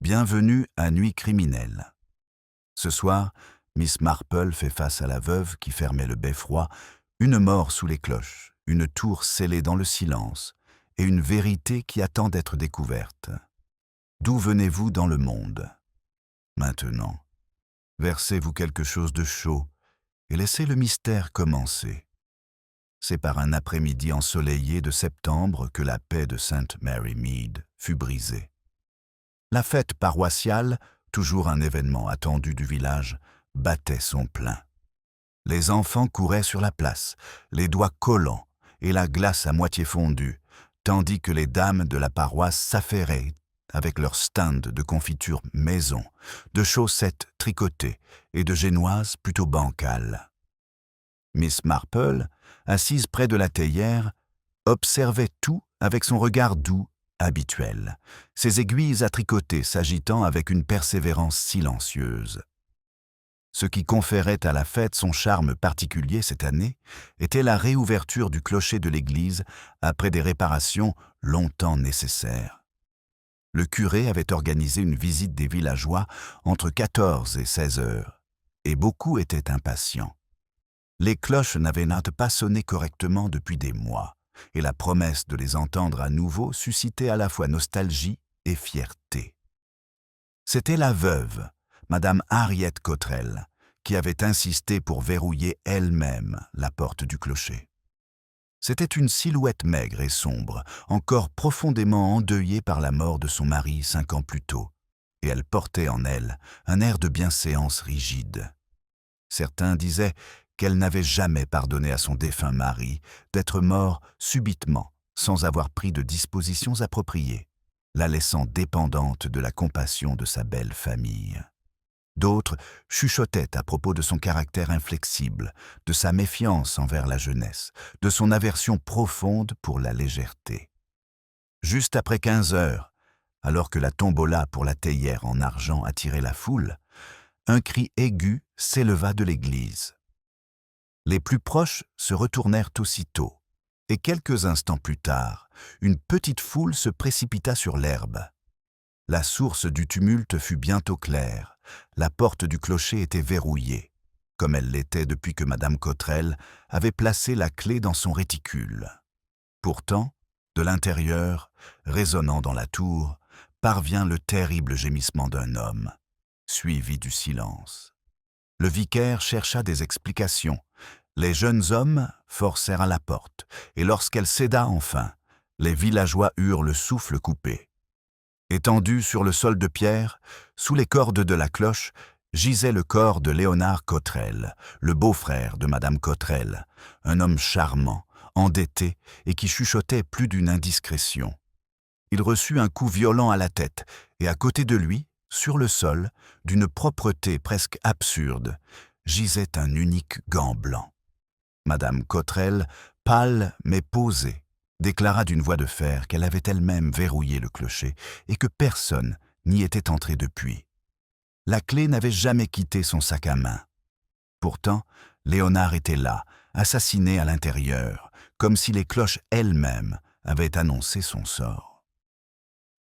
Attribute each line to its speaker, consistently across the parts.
Speaker 1: Bienvenue à Nuit criminelle. Ce soir, Miss Marple fait face à la veuve qui fermait le beffroi, une mort sous les cloches, une tour scellée dans le silence, et une vérité qui attend d'être découverte. D'où venez-vous dans le monde? Maintenant, versez-vous quelque chose de chaud et laissez le mystère commencer. C'est par un après-midi ensoleillé de septembre que la paix de St. Mary Mead fut brisée. La fête paroissiale, toujours un événement attendu du village, battait son plein. Les enfants couraient sur la place, les doigts collants et la glace à moitié fondue, tandis que les dames de la paroisse s'affairaient avec leurs stands de confiture maison, de chaussettes tricotées et de génoises plutôt bancales. Miss Marple, assise près de la théière, observait tout avec son regard doux, habituel, ses aiguilles à tricoter s'agitant avec une persévérance silencieuse. Ce qui conférait à la fête son charme particulier cette année était la réouverture du clocher de l'église après des réparations longtemps nécessaires. Le curé avait organisé une visite des villageois entre 14 et 16 heures, et beaucoup étaient impatients. Les cloches n'avaient pas sonné correctement depuis des mois, et la promesse de les entendre à nouveau suscitait à la fois nostalgie et fierté. C'était la veuve, Madame Harriet Cottrell, qui avait insisté pour verrouiller elle-même la porte du clocher. C'était une silhouette maigre et sombre, encore profondément endeuillée par la mort de son mari 5 ans plus tôt, et elle portait en elle un air de bienséance rigide. Certains disaient qu'elle n'avait jamais pardonné à son défunt mari d'être mort subitement, sans avoir pris de dispositions appropriées, la laissant dépendante de la compassion de sa belle famille. D'autres chuchotaient à propos de son caractère inflexible, de sa méfiance envers la jeunesse, de son aversion profonde pour la légèreté. Juste après 15 heures, alors que la tombola pour la théière en argent attirait la foule, un cri aigu s'éleva de l'église. Les plus proches se retournèrent aussitôt, et quelques instants plus tard, une petite foule se précipita sur l'herbe. La source du tumulte fut bientôt claire. La porte du clocher était verrouillée, comme elle l'était depuis que Madame Cottrell avait placé la clé dans son réticule. Pourtant, de l'intérieur, résonnant dans la tour, parvient le terrible gémissement d'un homme, suivi du silence. Le vicaire chercha des explications. Les jeunes hommes forcèrent à la porte, et lorsqu'elle céda enfin, les villageois eurent le souffle coupé. Étendu sur le sol de pierre, sous les cordes de la cloche, gisait le corps de Léonard Cottrell, le beau-frère de Madame Cottrell, un homme charmant, endetté et qui chuchotait plus d'une indiscrétion. Il reçut un coup violent à la tête, et à côté de lui, sur le sol, d'une propreté presque absurde, gisait un unique gant blanc. Madame Cottrell, pâle mais posée, déclara d'une voix de fer qu'elle avait elle-même verrouillé le clocher et que personne n'y était entré depuis. La clé n'avait jamais quitté son sac à main. Pourtant, Léonard était là, assassiné à l'intérieur, comme si les cloches elles-mêmes avaient annoncé son sort.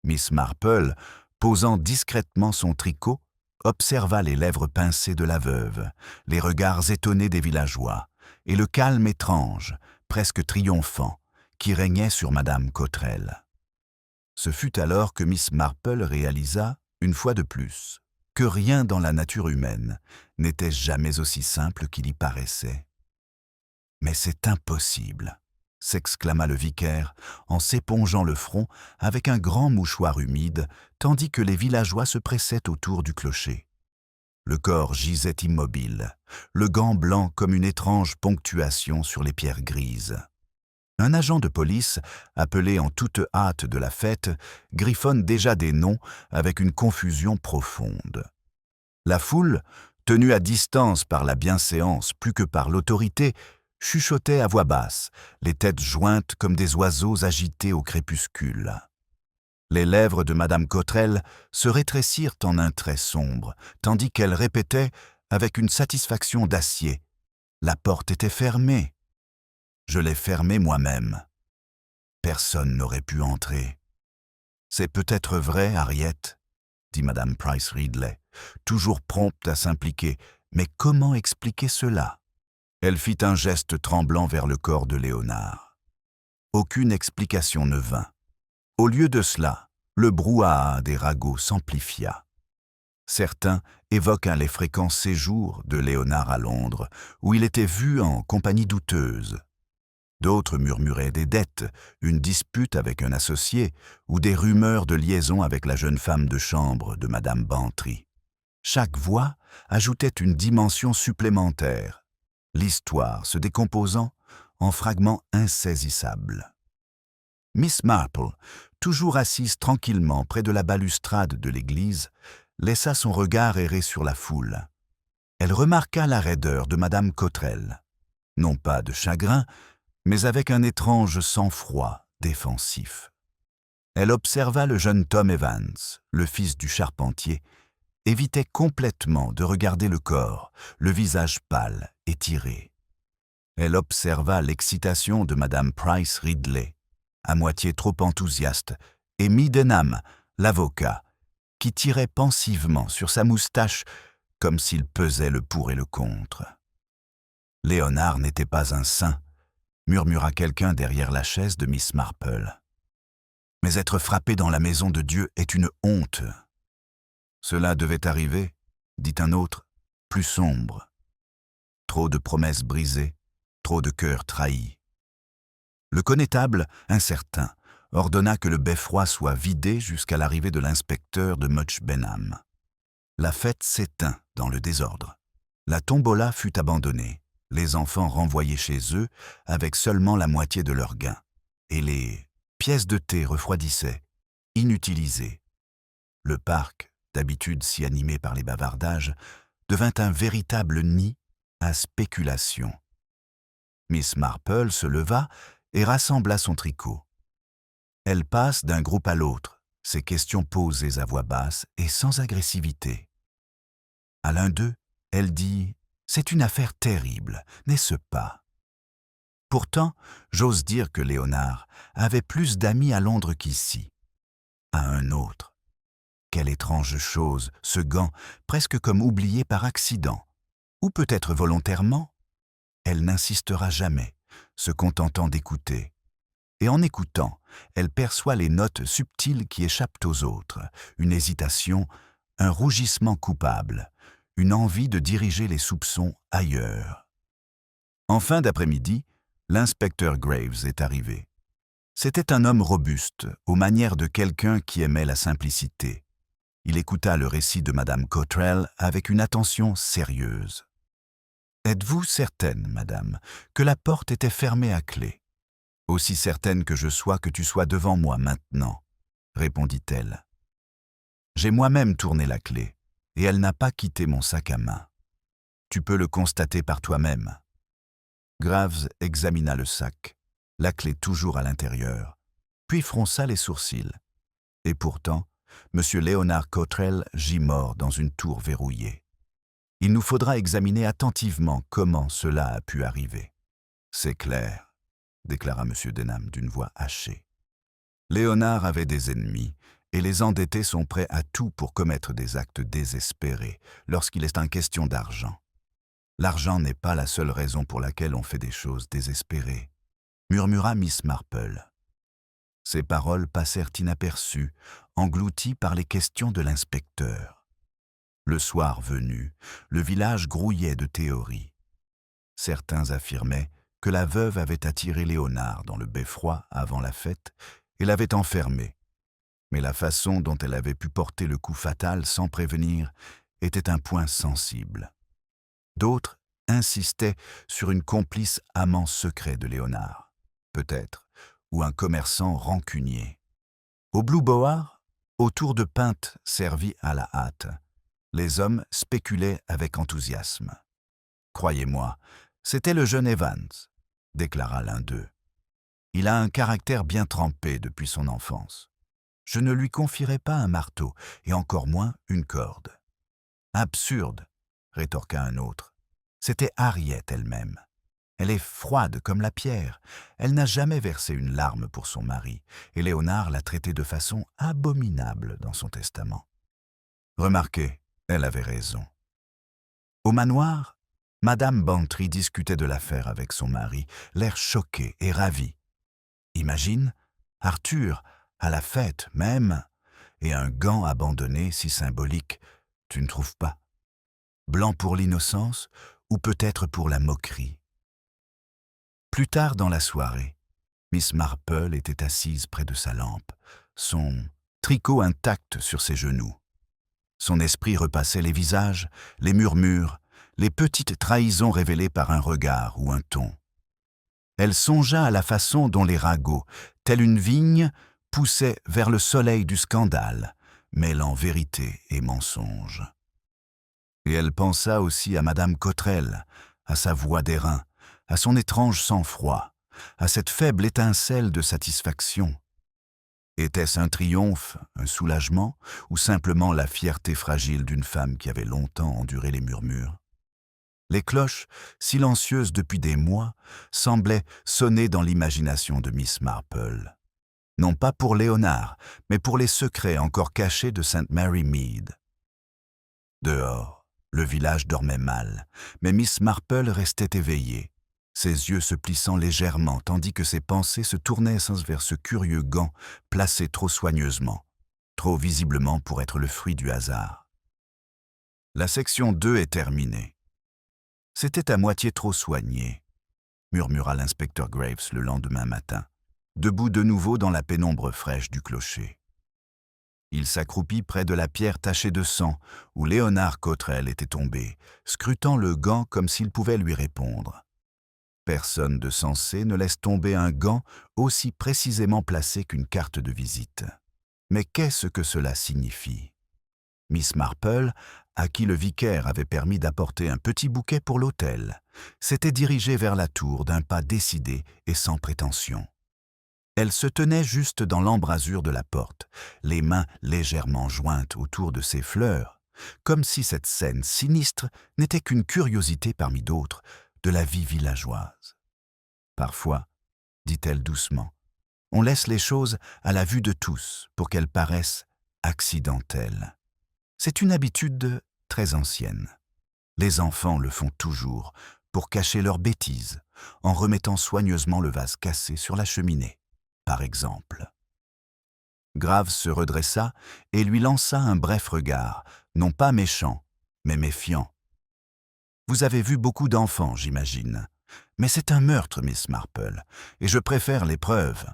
Speaker 1: Miss Marple, posant discrètement son tricot, observa les lèvres pincées de la veuve, les regards étonnés des villageois, et le calme étrange, presque triomphant, qui régnait sur Madame Cottrell. Ce fut alors que Miss Marple réalisa, une fois de plus, que rien dans la nature humaine n'était jamais aussi simple qu'il y paraissait. « Mais c'est impossible !» s'exclama le vicaire en s'épongeant le front avec un grand mouchoir humide, tandis que les villageois se pressaient autour du clocher. Le corps gisait immobile, le gant blanc comme une étrange ponctuation sur les pierres grises. Un agent de police, appelé en toute hâte de la fête, griffonne déjà des noms avec une confusion profonde. La foule, tenue à distance par la bienséance plus que par l'autorité, chuchotait à voix basse, les têtes jointes comme des oiseaux agités au crépuscule. Les lèvres de Madame Cottrell se rétrécirent en un trait sombre, tandis qu'elle répétait, avec une satisfaction d'acier, « La porte était fermée. Je l'ai fermée moi-même. Personne n'aurait pu entrer. » « C'est peut-être vrai, Harriet. dit Madame Price Ridley, toujours prompte à s'impliquer. Mais comment expliquer cela? Elle fit un geste tremblant vers le corps de Léonard. Aucune explication ne vint. Au lieu de cela, le brouhaha des ragots s'amplifia. Certains évoquent les fréquents séjours de Léonard à Londres, où il était vu en compagnie douteuse. D'autres murmuraient des dettes, une dispute avec un associé ou des rumeurs de liaison avec la jeune femme de chambre de Madame Bantry. Chaque voix ajoutait une dimension supplémentaire, l'histoire se décomposant en fragments insaisissables. Miss Marple, toujours assise tranquillement près de la balustrade de l'église, laissa son regard errer sur la foule. Elle remarqua la raideur de Madame Cottrell, non pas de chagrin, mais avec un étrange sang-froid défensif. Elle observa le jeune Tom Evans, le fils du charpentier, évitait complètement de regarder le corps, le visage pâle et tiré. Elle observa l'excitation de Madame Price Ridley, à moitié trop enthousiaste, et Middenham, l'avocat, qui tirait pensivement sur sa moustache comme s'il pesait le pour et le contre. « Léonard n'était pas un saint », murmura quelqu'un derrière la chaise de Miss Marple. « Mais être frappé dans la maison de Dieu est une honte. »« Cela devait arriver, » dit un autre, plus sombre. « Trop de promesses brisées, trop de cœurs trahis. » Le connétable, incertain, ordonna que le beffroi soit vidé jusqu'à l'arrivée de l'inspecteur de Much Benham. La fête s'éteint dans le désordre. La tombola fut abandonnée, les enfants renvoyés chez eux avec seulement la moitié de leurs gains, et les pièces de thé refroidissaient, inutilisées. Le parc, d'habitude si animé par les bavardages, devint un véritable nid à spéculation. Miss Marple se leva et rassembla son tricot. Elle passe d'un groupe à l'autre, ses questions posées à voix basse et sans agressivité. À l'un d'eux, elle dit « C'est une affaire terrible, n'est-ce pas ?» Pourtant, j'ose dire que Léonard avait plus d'amis à Londres qu'ici. À un autre. Quelle étrange chose, ce gant, presque comme oublié par accident, ou peut-être volontairement. Elle n'insistera jamais, se contentant d'écouter. Et en écoutant, elle perçoit les notes subtiles qui échappent aux autres, une hésitation, un rougissement coupable, une envie de diriger les soupçons ailleurs. En fin d'après-midi, l'inspecteur Graves est arrivé. C'était un homme robuste, aux manières de quelqu'un qui aimait la simplicité. Il écouta le récit de Madame Cottrell avec une attention sérieuse. « Êtes-vous certaine, madame, que la porte était fermée à clé ? » « Aussi certaine que je sois que tu sois devant moi maintenant, » répondit-elle. « J'ai moi-même tourné la clé, et elle n'a pas quitté mon sac à main. Tu peux le constater par toi-même. » Graves examina le sac, la clé toujours à l'intérieur, puis fronça les sourcils. Et pourtant, M. Léonard Cottrell gît mort dans une tour verrouillée. Il nous faudra examiner attentivement comment cela a pu arriver. « C'est clair, » déclara M. Denham d'une voix hachée. Léonard avait des ennemis, et les endettés sont prêts à tout pour commettre des actes désespérés lorsqu'il est en question d'argent. L'argent n'est pas la seule raison pour laquelle on fait des choses désespérées, murmura Miss Marple. Ces paroles passèrent inaperçues, englouties par les questions de l'inspecteur. Le soir venu, le village grouillait de théories. Certains affirmaient que la veuve avait attiré Léonard dans le beffroi avant la fête et l'avait enfermé. Mais la façon dont elle avait pu porter le coup fatal sans prévenir était un point sensible. D'autres insistaient sur une complice amant secret de Léonard, peut-être, ou un commerçant rancunier. Au Blue Boar, autour de pintes servies à la hâte, les hommes spéculaient avec enthousiasme. « Croyez-moi, c'était le jeune Evans », déclara l'un d'eux. « Il a un caractère bien trempé depuis son enfance. Je ne lui confierai pas un marteau, et encore moins une corde. »« Absurde », rétorqua un autre. « C'était Harriet elle-même. Elle est froide comme la pierre. Elle n'a jamais versé une larme pour son mari, et Léonard l'a traitée de façon abominable dans son testament. » Remarquez, elle avait raison. Au manoir, Madame Bantry discutait de l'affaire avec son mari, l'air choqué et ravi. Imagine, Arthur, à la fête même, et un gant abandonné si symbolique, tu ne trouves pas? Blanc pour l'innocence ou peut-être pour la moquerie. Plus tard dans la soirée, Miss Marple était assise près de sa lampe, son tricot intact sur ses genoux. Son esprit repassait les visages, les murmures, les petites trahisons révélées par un regard ou un ton. Elle songea à la façon dont les ragots, telle une vigne, poussaient vers le soleil du scandale, mêlant vérité et mensonge. Et elle pensa aussi à Madame Cotterell, à sa voix d'airain, à son étrange sang-froid, à cette faible étincelle de satisfaction. Était-ce un triomphe, un soulagement, ou simplement la fierté fragile d'une femme qui avait longtemps enduré les murmures? Les cloches, silencieuses depuis des mois, semblaient sonner dans l'imagination de Miss Marple. Non pas pour Léonard, mais pour les secrets encore cachés de St. Mary Mead. Dehors, le village dormait mal, mais Miss Marple restait éveillée, ses yeux se plissant légèrement tandis que ses pensées se tournaient vers ce curieux gant placé trop soigneusement, trop visiblement pour être le fruit du hasard. La section 2 est terminée. C'était à moitié trop soigné, murmura l'inspecteur Graves le lendemain matin, debout de nouveau dans la pénombre fraîche du clocher. Il s'accroupit près de la pierre tachée de sang où Léonard Cotterell était tombé, scrutant le gant comme s'il pouvait lui répondre. Personne de sensé ne laisse tomber un gant aussi précisément placé qu'une carte de visite. Mais qu'est-ce que cela signifie? Miss Marple, à qui le vicaire avait permis d'apporter un petit bouquet pour l'hôtel, s'était dirigée vers la tour d'un pas décidé et sans prétention. Elle se tenait juste dans l'embrasure de la porte, les mains légèrement jointes autour de ses fleurs, comme si cette scène sinistre n'était qu'une curiosité parmi d'autres de la vie villageoise. Parfois, dit-elle doucement, on laisse les choses à la vue de tous pour qu'elles paraissent accidentelles. C'est une habitude très ancienne. Les enfants le font toujours pour cacher leurs bêtises, en remettant soigneusement le vase cassé sur la cheminée, par exemple. Graves se redressa et lui lança un bref regard, non pas méchant, mais méfiant. « Vous avez vu beaucoup d'enfants, j'imagine. Mais c'est un meurtre, Miss Marple, et je préfère les preuves. »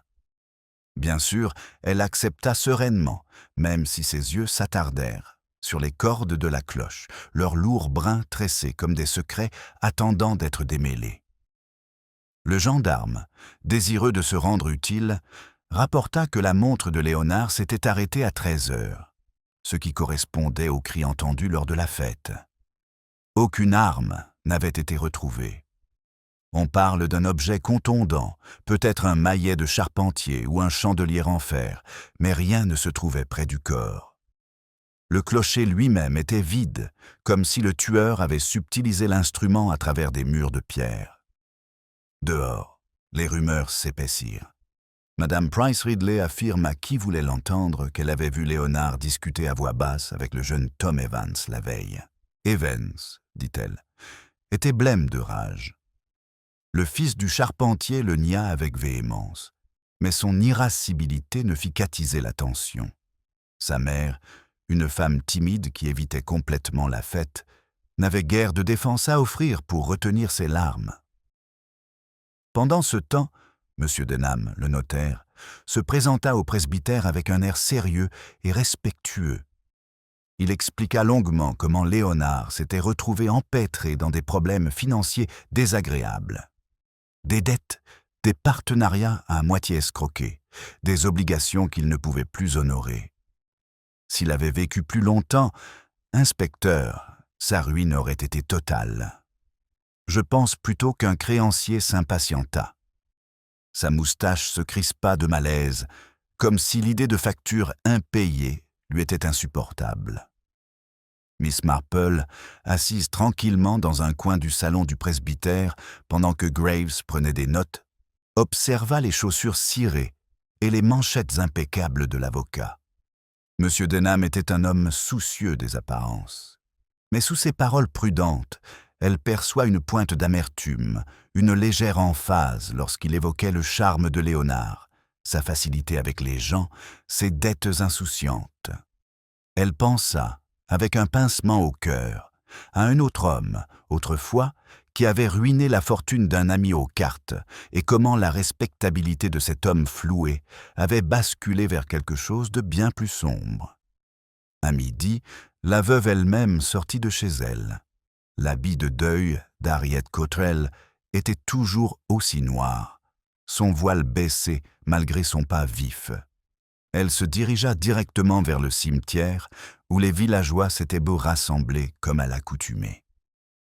Speaker 1: Bien sûr, elle accepta sereinement, même si ses yeux s'attardèrent sur les cordes de la cloche, leurs lourds brins tressés comme des secrets attendant d'être démêlés. Le gendarme, désireux de se rendre utile, rapporta que la montre de Léonard s'était arrêtée à 13 heures, ce qui correspondait au cri entendu lors de la fête. Aucune arme n'avait été retrouvée. On parle d'un objet contondant, peut-être un maillet de charpentier ou un chandelier en fer, mais rien ne se trouvait près du corps. Le clocher lui-même était vide, comme si le tueur avait subtilisé l'instrument à travers des murs de pierre. Dehors, les rumeurs s'épaissirent. Madame Price Ridley affirme à qui voulait l'entendre qu'elle avait vu Léonard discuter à voix basse avec le jeune Tom Evans la veille. Evans, dit-elle, était blême de rage. Le fils du charpentier le nia avec véhémence, mais son irascibilité ne fit qu'attiser la tension. Sa mère, une femme timide qui évitait complètement la fête, n'avait guère de défense à offrir pour retenir ses larmes. Pendant ce temps, M. Denham, le notaire, se présenta au presbytère avec un air sérieux et respectueux. Il expliqua longuement comment Léonard s'était retrouvé empêtré dans des problèmes financiers désagréables. Des dettes, des partenariats à moitié escroqués, des obligations qu'il ne pouvait plus honorer. S'il avait vécu plus longtemps, inspecteur, sa ruine aurait été totale. Je pense plutôt qu'un créancier s'impatienta. Sa moustache se crispa de malaise, comme si l'idée de factures impayées lui était insupportable. Miss Marple, assise tranquillement dans un coin du salon du presbytère pendant que Graves prenait des notes, observa les chaussures cirées et les manchettes impeccables de l'avocat. M. Denham était un homme soucieux des apparences. Mais sous ses paroles prudentes, elle perçoit une pointe d'amertume, une légère emphase lorsqu'il évoquait le charme de Léonard, sa facilité avec les gens, ses dettes insouciantes. Elle pensa, avec un pincement au cœur, à un autre homme, autrefois, qui avait ruiné la fortune d'un ami aux cartes, et comment la respectabilité de cet homme floué avait basculé vers quelque chose de bien plus sombre. À midi, la veuve elle-même sortit de chez elle. L'habit de deuil d'Harriet Cottrell était toujours aussi noir, son voile baissé malgré son pas vif. Elle se dirigea directement vers le cimetière où les villageois s'étaient beau rassemblés comme à l'accoutumée.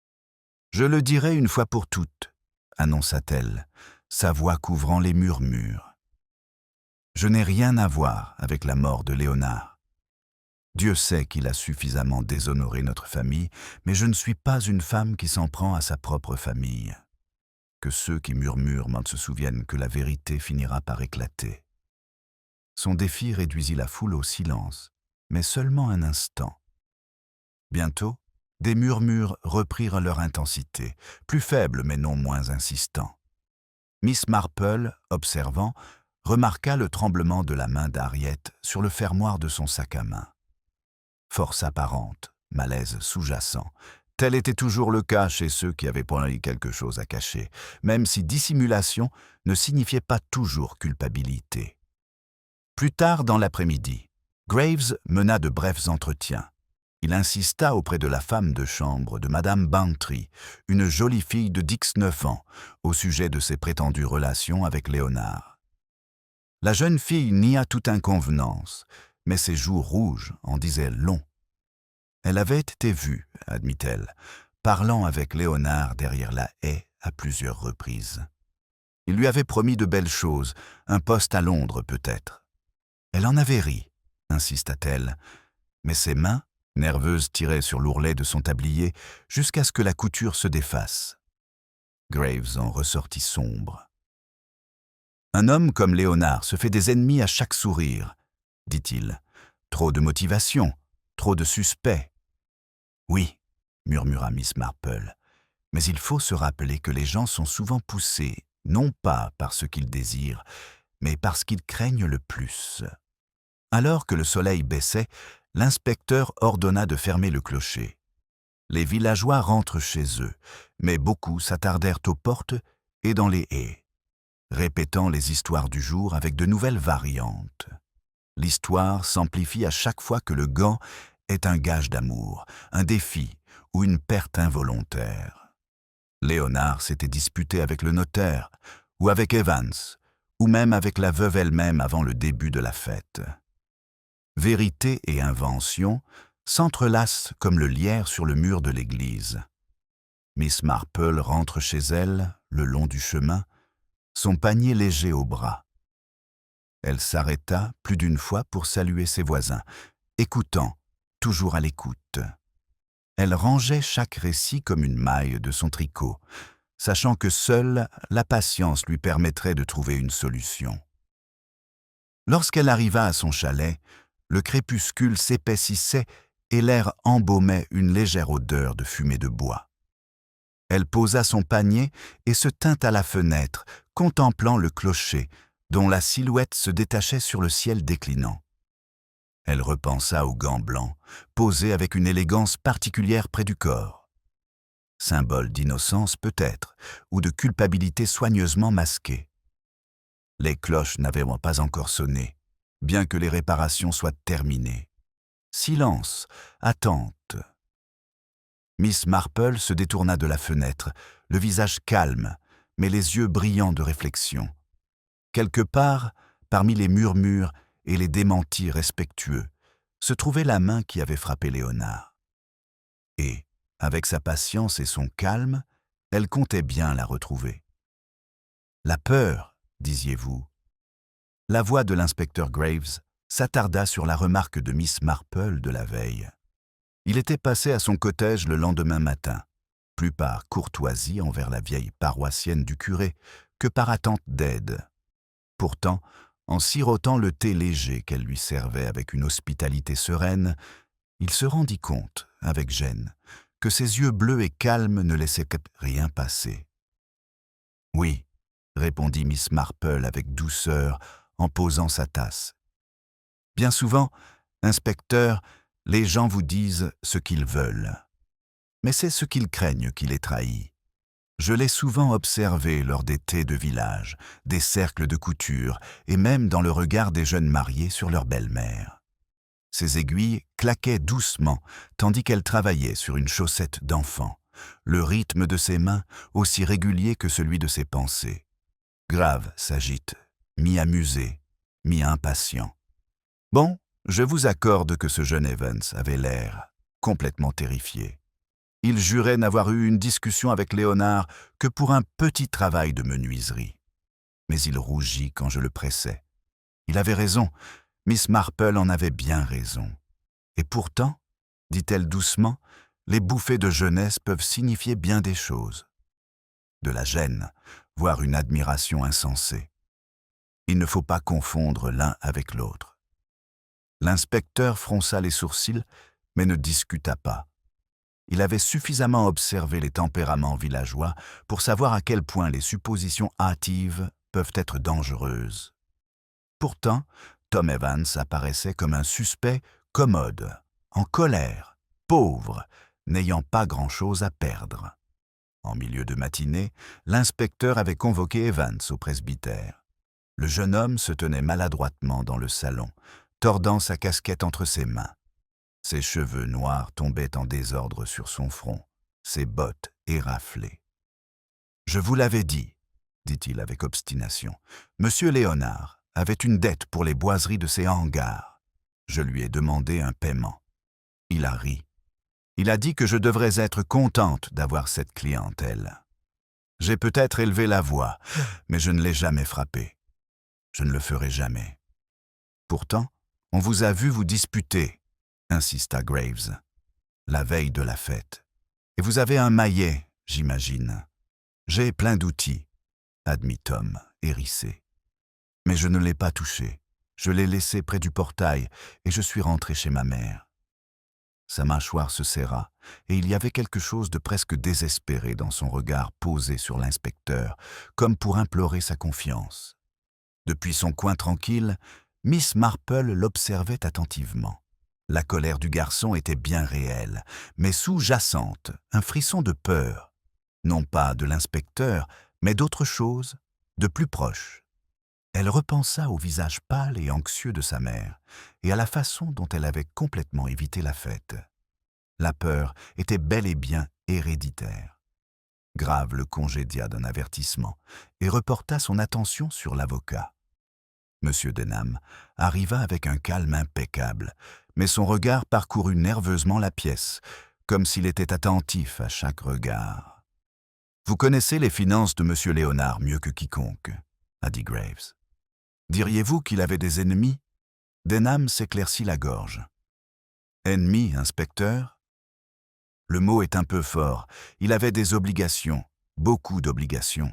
Speaker 1: « Je le dirai une fois pour toutes », annonça-t-elle, sa voix couvrant les murmures. « Je n'ai rien à voir avec la mort de Léonard. Dieu sait qu'il a suffisamment déshonoré notre famille, mais je ne suis pas une femme qui s'en prend à sa propre famille. Que ceux qui murmurent m'en se souviennent que la vérité finira par éclater. » Son défi réduisit la foule au silence, mais seulement un instant. Bientôt, des murmures reprirent leur intensité, plus faibles mais non moins insistants. Miss Marple, observant, remarqua le tremblement de la main d'Harriet sur le fermoir de son sac à main. Force apparente, malaise sous-jacent, tel était toujours le cas chez ceux qui avaient pour lui quelque chose à cacher, même si dissimulation ne signifiait pas toujours culpabilité. Plus tard dans l'après-midi, Graves mena de brefs entretiens. Il insista auprès de la femme de chambre de Madame Bantry, une jolie fille de 19 ans, au sujet de ses prétendues relations avec Léonard. La jeune fille nia toute inconvenance, mais ses joues rouges en disaient long. Elle avait été vue, admit-elle, parlant avec Léonard derrière la haie à plusieurs reprises. Il lui avait promis de belles choses, un poste à Londres peut-être. Elle en avait ri, insista-t-elle, mais ses mains, nerveuses, tiraient sur l'ourlet de son tablier jusqu'à ce que la couture se défasse. Graves en ressortit sombre. « Un homme comme Léonard se fait des ennemis à chaque sourire, dit-il. Trop de motivation, trop de suspects. »« Oui, murmura Miss Marple, mais il faut se rappeler que les gens sont souvent poussés, non pas par ce qu'ils désirent, mais parce qu'ils craignent le plus. » Alors que le soleil baissait, l'inspecteur ordonna de fermer le clocher. Les villageois rentrent chez eux, mais beaucoup s'attardèrent aux portes et dans les haies, répétant les histoires du jour avec de nouvelles variantes. L'histoire s'amplifie à chaque fois que le gant est un gage d'amour, un défi ou une perte involontaire. Léonard s'était disputé avec le notaire, ou avec Evans, ou même avec la veuve elle-même avant le début de la fête. Vérité et invention s'entrelacent comme le lierre sur le mur de l'église. Miss Marple rentre chez elle, le long du chemin, son panier léger au bras. Elle s'arrêta plus d'une fois pour saluer ses voisins, écoutant, toujours à l'écoute. Elle rangeait chaque récit comme une maille de son tricot, sachant que seule la patience lui permettrait de trouver une solution. Lorsqu'elle arriva à son chalet, le crépuscule s'épaississait et l'air embaumait une légère odeur de fumée de bois. Elle posa son panier et se tint à la fenêtre, contemplant le clocher, dont la silhouette se détachait sur le ciel déclinant. Elle repensa aux gants blancs, posés avec une élégance particulière près du corps. Symbole d'innocence peut-être, ou de culpabilité soigneusement masquée. Les cloches n'avaient pas encore sonné, bien que les réparations soient terminées. Silence, attente. Miss Marple se détourna de la fenêtre, le visage calme, mais les yeux brillants de réflexion. Quelque part, parmi les murmures et les démentis respectueux, se trouvait la main qui avait frappé Léonard. Et, avec sa patience et son calme, elle comptait bien la retrouver. La peur, disiez-vous. La voix de l'inspecteur Graves s'attarda sur la remarque de Miss Marple de la veille. Il était passé à son cottage le lendemain matin, plus par courtoisie envers la vieille paroissienne du curé que par attente d'aide. Pourtant, En sirotant le thé léger qu'elle lui servait avec une hospitalité sereine, il se rendit compte, avec gêne, que ses yeux bleus et calmes ne laissaient rien passer. « Oui », répondit Miss Marple avec douceur en posant sa tasse. « Bien souvent, inspecteur, les gens vous disent ce qu'ils veulent. Mais c'est ce qu'ils craignent qui les trahit. Je l'ai souvent observé lors des thés de village, des cercles de couture et même dans le regard des jeunes mariés sur leur belle-mère. Ses aiguilles claquaient doucement tandis qu'elle travaillait sur une chaussette d'enfant, le rythme de ses mains aussi régulier que celui de ses pensées. Grave s'agite, mi-amusé, mi-impatient. Bon, je vous accorde que ce jeune Evans avait l'air complètement terrifié. Il jurait n'avoir eu une discussion avec Léonard que pour un petit travail de menuiserie. Mais il rougit quand je le pressais. Il avait raison, Miss Marple en avait bien raison. Et pourtant, dit-elle doucement, les bouffées de jeunesse peuvent signifier bien des choses. De la gêne, voire une admiration insensée. Il ne faut pas confondre l'un avec l'autre. L'inspecteur fronça les sourcils, mais ne discuta pas. Il avait suffisamment observé les tempéraments villageois pour savoir à quel point les suppositions hâtives peuvent être dangereuses. Pourtant, Tom Evans apparaissait comme un suspect commode, en colère, pauvre, n'ayant pas grand-chose à perdre. En milieu de matinée, l'inspecteur avait convoqué Evans au presbytère. Le jeune homme se tenait maladroitement dans le salon, tordant sa casquette entre ses mains. Ses cheveux noirs tombaient en désordre sur son front, ses bottes éraflées. « Je vous l'avais dit, » dit-il avec obstination. « Monsieur Léonard avait une dette pour les boiseries de ses hangars. Je lui ai demandé un paiement. Il a ri. Il a dit que je devrais être contente d'avoir cette clientèle. J'ai peut-être élevé la voix, mais je ne l'ai jamais frappé. Je ne le ferai jamais. Pourtant, on vous a vu vous disputer, insista Graves, la veille de la fête. Et vous avez un maillet, j'imagine. J'ai plein d'outils, admit Tom, hérissé. Mais je ne l'ai pas touché. Je l'ai laissé près du portail et je suis rentré chez ma mère. Sa mâchoire se serra et il y avait quelque chose de presque désespéré dans son regard posé sur l'inspecteur, comme pour implorer sa confiance. Depuis son coin tranquille, Miss Marple l'observait attentivement. La colère du garçon était bien réelle, mais sous-jacente, un frisson de peur, non pas de l'inspecteur, mais d'autre chose, de plus proche. Elle repensa au visage pâle et anxieux de sa mère, et à la façon dont elle avait complètement évité la fête. La peur était bel et bien héréditaire. Grave le congédia d'un avertissement, et reporta son attention sur l'avocat. M. Denham arriva avec un calme impeccable, mais son regard parcourut nerveusement la pièce, comme s'il était attentif à chaque regard. « Vous connaissez les finances de M. Léonard mieux que quiconque, » a dit Graves. « Diriez-vous qu'il avait des ennemis ?» Denham s'éclaircit la gorge. « Ennemis, inspecteur ?» Le mot est un peu fort. Il avait des obligations, beaucoup d'obligations.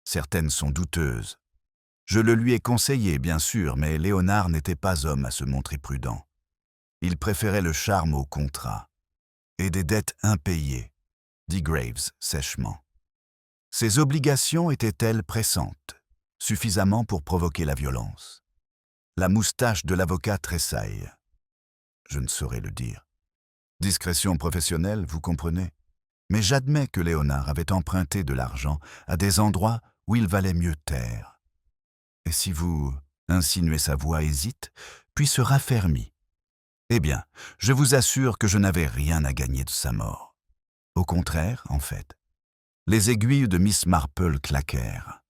Speaker 1: Certaines sont douteuses. Je le lui ai conseillé, bien sûr, mais Léonard n'était pas homme à se montrer prudent. Il préférait le charme au contrat. Et des dettes impayées, dit Graves sèchement. Ses obligations étaient-elles pressantes, suffisamment pour provoquer la violence? La moustache de l'avocat tressaille. Je ne saurais le dire. Discrétion professionnelle, vous comprenez? Mais j'admets que Léonard avait emprunté de l'argent à des endroits où il valait mieux taire. Et si vous insinuez sa voix hésite, puis se raffermit. Eh bien, je vous assure que je n'avais rien à gagner de sa mort. Au contraire, en fait. Les aiguilles de Miss Marple claquèrent.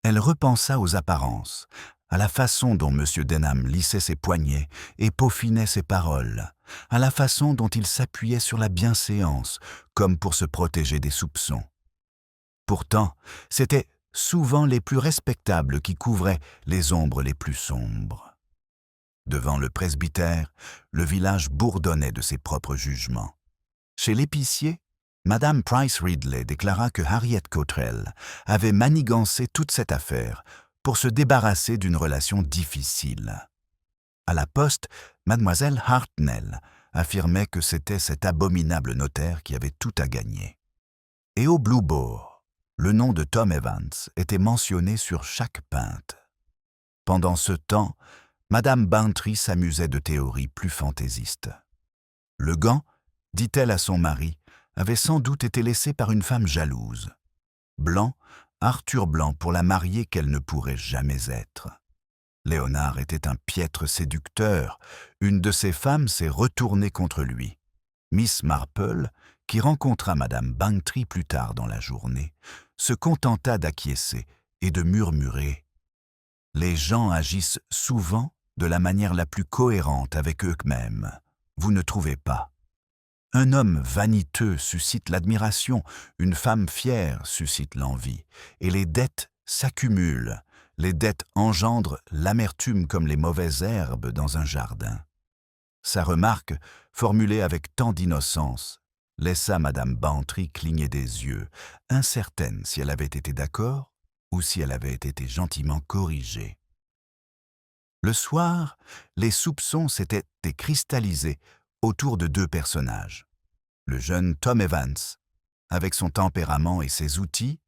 Speaker 1: Elle repensa aux apparences, à la façon dont M. Denham lissait ses poignets et peaufinait ses paroles, à la façon dont il s'appuyait sur la bienséance, comme pour se protéger des soupçons. Pourtant, c'était souvent les plus respectables qui couvraient les ombres les plus sombres. Devant le presbytère, le village bourdonnait de ses propres jugements. Chez l'épicier, Madame Price Ridley déclara que Harriet Cottrell avait manigancé toute cette affaire, pour se débarrasser d'une relation difficile. À la poste, mademoiselle Hartnell affirmait que c'était cet abominable notaire qui avait tout à gagner. Et au Blue Boar, le nom de Tom Evans était mentionné sur chaque pinte. Pendant ce temps, Madame Bantry s'amusait de théories plus fantaisistes. Le gant, dit-elle à son mari, avait sans doute été laissé par une femme jalouse. Blanc, Arthur Blanc pour la mariée qu'elle ne pourrait jamais être. Léonard était un piètre séducteur. Une de ses femmes s'est retournée contre lui. Miss Marple, qui rencontra Madame Bantry plus tard dans la journée, se contenta d'acquiescer et de murmurer « Les gens agissent souvent de la manière la plus cohérente avec eux-mêmes. Vous ne trouvez pas ? Un homme vaniteux suscite l'admiration, une femme fière suscite l'envie, et les dettes s'accumulent. Les dettes engendrent l'amertume comme les mauvaises herbes dans un jardin. » Sa remarque, formulée avec tant d'innocence, laissa Madame Bantry cligner des yeux, incertaine si elle avait été d'accord ou si elle avait été gentiment corrigée. Le soir, les soupçons s'étaient cristallisés autour de deux personnages. Le jeune Tom Evans, avec son tempérament et ses outils,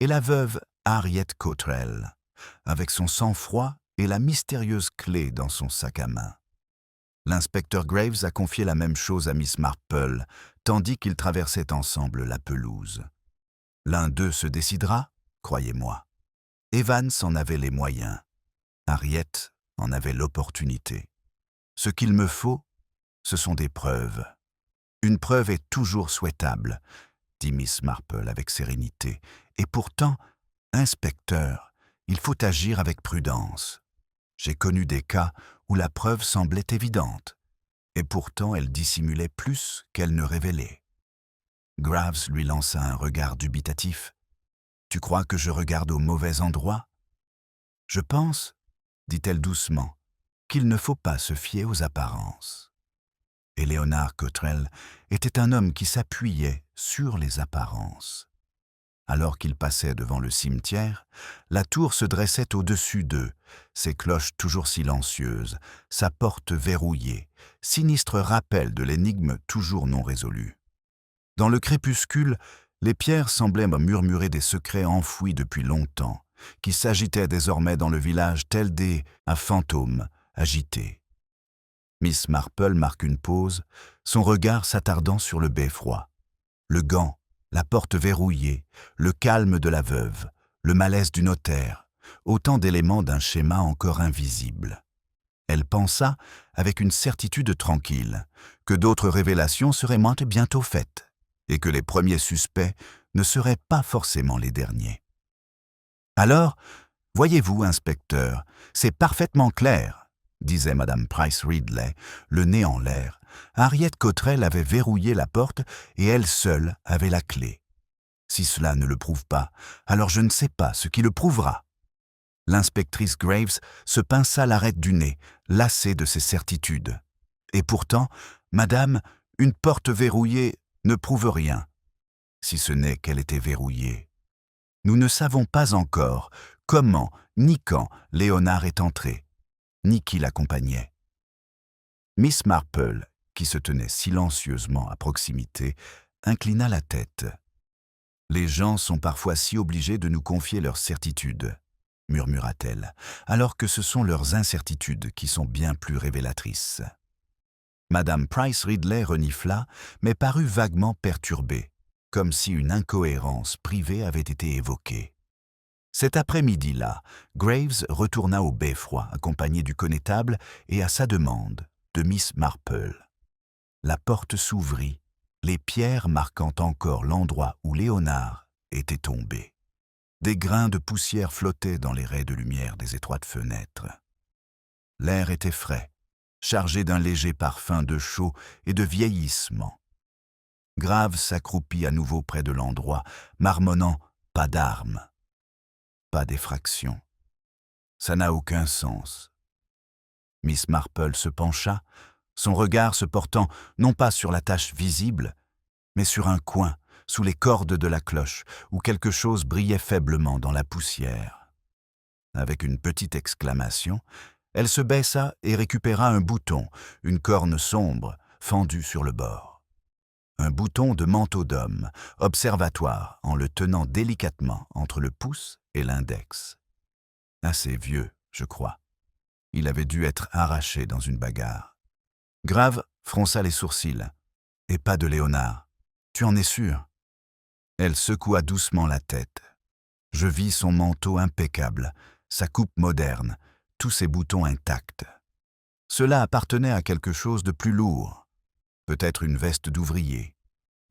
Speaker 1: et la veuve Harriet Cottrell, avec son sang-froid et la mystérieuse clé dans son sac à main. L'inspecteur Graves a confié la même chose à Miss Marple, tandis qu'ils traversaient ensemble la pelouse. L'un d'eux se décidera, croyez-moi. Evans en avait les moyens. Harriet en avait l'opportunité. Ce qu'il me faut, ce sont des preuves. Une preuve est toujours souhaitable, dit Miss Marple avec sérénité. Et pourtant, inspecteur, il faut agir avec prudence. J'ai connu des cas où la preuve semblait évidente, et pourtant elle dissimulait plus qu'elle ne révélait. Graves lui lança un regard dubitatif. « Tu crois que je regarde au mauvais endroit ?»« Je pense, dit-elle doucement, qu'il ne faut pas se fier aux apparences. » Et Léonard Cottrell était un homme qui s'appuyait sur les apparences. Alors qu'ils passaient devant le cimetière, la tour se dressait au-dessus d'eux, ses cloches toujours silencieuses, sa porte verrouillée, sinistre rappel de l'énigme toujours non résolue. Dans le crépuscule, les pierres semblaient murmurer des secrets enfouis depuis longtemps, qui s'agitaient désormais dans le village tels des fantômes agités. Miss Marple marque une pause, son regard s'attardant sur le beffroi. Le gant, la porte verrouillée, le calme de la veuve, le malaise du notaire, autant d'éléments d'un schéma encore invisible. Elle pensa, avec une certitude tranquille, que d'autres révélations seraient bientôt faites, et que les premiers suspects ne seraient pas forcément les derniers. Alors, voyez-vous, inspecteur, c'est parfaitement clair, disait Madame Price Ridley, le nez en l'air. Harriet Cottrell avait verrouillé la porte et elle seule avait la clé. Si cela ne le prouve pas, alors je ne sais pas ce qui le prouvera. L'inspectrice Graves se pinça l'arête du nez, lassée de ses certitudes. Et pourtant, madame, une porte verrouillée ne prouve rien, si ce n'est qu'elle était verrouillée. Nous ne savons pas encore comment ni quand Léonard est entré, ni qui l'accompagnait. Miss Marple, qui se tenait silencieusement à proximité, inclina la tête. « Les gens sont parfois si obligés de nous confier leurs certitudes, » murmura-t-elle, alors que ce sont leurs incertitudes qui sont bien plus révélatrices. Madame Price Ridley renifla, mais parut vaguement perturbée, comme si une incohérence privée avait été évoquée. Cet après-midi-là, Graves retourna au beffroi, accompagné du connétable et, à sa demande, de Miss Marple. La porte s'ouvrit, les pierres marquant encore l'endroit où Léonard était tombé. Des grains de poussière flottaient dans les raies de lumière des étroites fenêtres. L'air était frais, chargé d'un léger parfum de chaud et de vieillissement. Graves s'accroupit à nouveau près de l'endroit, marmonnant « pas d'armes ». Pas d'effraction. Ça n'a aucun sens. Miss Marple se pencha, son regard se portant non pas sur la tache visible, mais sur un coin, sous les cordes de la cloche, où quelque chose brillait faiblement dans la poussière. avec une petite exclamation, elle se baissa et récupéra un bouton, une corne sombre, fendue sur le bord. Un bouton de manteau d'homme, observatoire, en le tenant délicatement entre le pouce et l'index. Assez vieux, je crois. Il avait dû être arraché dans une bagarre. Grave fronça les sourcils. « Et pas de Léonard. Tu en es sûr ?» Elle secoua doucement la tête. Je vis son manteau impeccable, sa coupe moderne, tous ses boutons intacts. Cela appartenait à quelque chose de plus lourd, peut-être une veste d'ouvrier,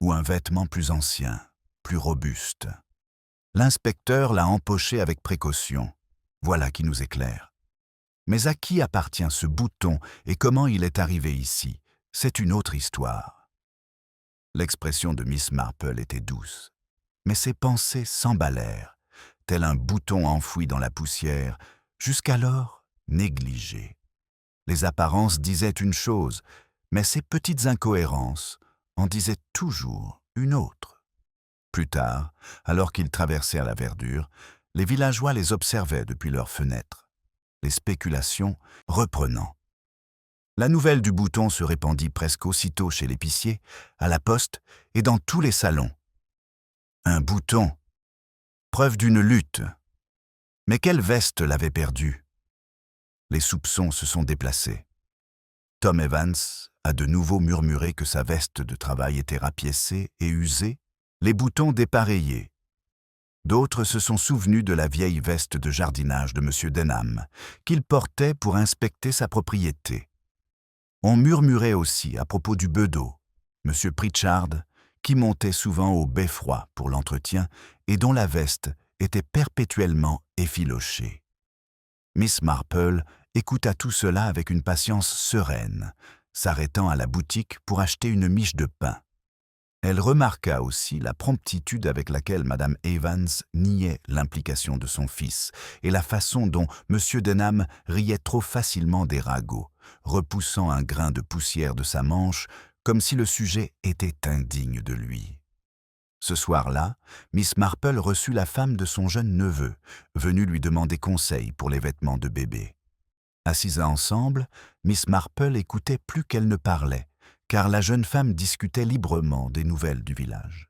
Speaker 1: ou un vêtement plus ancien, plus robuste. L'inspecteur l'a empoché avec précaution. Voilà qui nous éclaire. Mais à qui appartient ce bouton et comment il est arrivé ici? C'est une autre histoire. L'expression de Miss Marple était douce, mais ses pensées s'emballèrent, tel un bouton enfoui dans la poussière, jusqu'alors négligé. Les apparences disaient une chose, mais ces petites incohérences en disaient toujours une autre. Plus tard, alors qu'ils traversèrent la verdure, les villageois les observaient depuis leurs fenêtres, les spéculations reprenant. La nouvelle du bouton se répandit presque aussitôt chez l'épicier, à la poste et dans tous les salons. Un bouton, preuve d'une lutte. Mais quelle veste l'avait perdu? Les soupçons se sont déplacés. Tom Evans a de nouveau murmuré que sa veste de travail était rapiécée et usée, les boutons dépareillés. D'autres se sont souvenus de la vieille veste de jardinage de M. Denham, qu'il portait pour inspecter sa propriété. On murmurait aussi à propos du bedeau, M. Pritchard, qui montait souvent au beffroi pour l'entretien et dont la veste était perpétuellement effilochée. Miss Marple écouta tout cela avec une patience sereine, s'arrêtant à la boutique pour acheter une miche de pain. Elle remarqua aussi la promptitude avec laquelle Madame Evans niait l'implication de son fils et la façon dont M. Denham riait trop facilement des ragots, repoussant un grain de poussière de sa manche comme si le sujet était indigne de lui. Ce soir-là, Miss Marple reçut la femme de son jeune neveu, venue lui demander conseil pour les vêtements de bébé. Assises ensemble, Miss Marple écoutait plus qu'elle ne parlait, car la jeune femme discutait librement des nouvelles du village.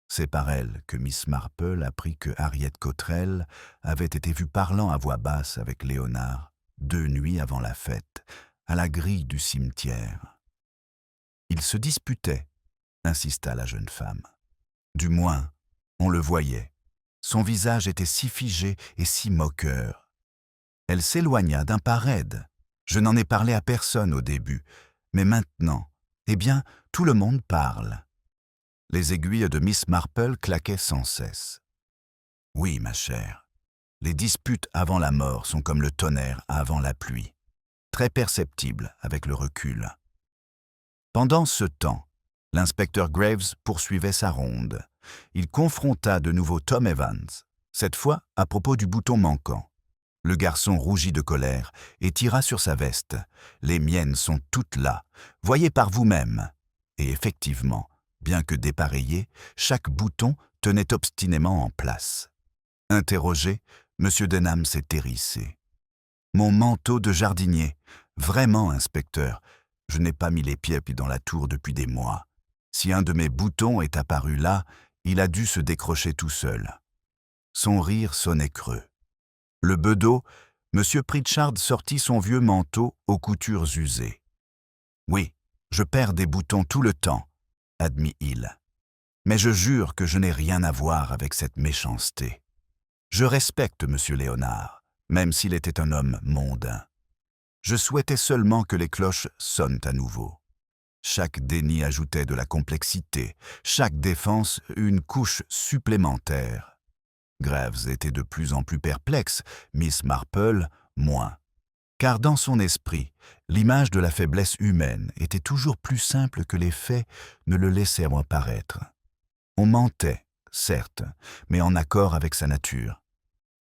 Speaker 1: C'est par elle que Miss Marple apprit que Harriet Cottrell avait été vue parlant à voix basse avec Léonard 2 nuits avant la fête, à la grille du cimetière. « Ils se disputaient », insista la jeune femme. Du moins, on le voyait. Son visage était si figé et si moqueur. Elle s'éloigna d'un pas raide. Je n'en ai parlé à personne au début, mais maintenant, eh bien, tout le monde parle. Les aiguilles de Miss Marple claquaient sans cesse. Oui, ma chère, les disputes avant la mort sont comme le tonnerre avant la pluie, très perceptibles avec le recul. Pendant ce temps, l'inspecteur Graves poursuivait sa ronde. Il confronta de nouveau Tom Evans, cette fois à propos du bouton manquant. Le garçon rougit de colère et tira sur sa veste. « Les miennes sont toutes là, voyez par vous-même. » Et effectivement, bien que dépareillé, chaque bouton tenait obstinément en place. Interrogé, M. Denham s'est hérissé. « Mon manteau de jardinier. Vraiment, inspecteur, je n'ai pas mis les pieds dans la tour depuis des mois. Si un de mes boutons est apparu là, il a dû se décrocher tout seul. » Son rire sonnait creux. Le bedeau, M. Pritchard sortit son vieux manteau aux coutures usées. « Oui, je perds des boutons tout le temps, » admit-il. « Mais je jure que je n'ai rien à voir avec cette méchanceté. Je respecte M. Léonard, même s'il était un homme mondain. Je souhaitais seulement que les cloches sonnent à nouveau. Chaque déni ajoutait de la complexité, chaque défense une couche supplémentaire. Graves était de plus en plus perplexe, Miss Marple moins. Car dans son esprit, l'image de la faiblesse humaine était toujours plus simple que les faits ne le laissaient apparaître. On mentait, certes, mais en accord avec sa nature.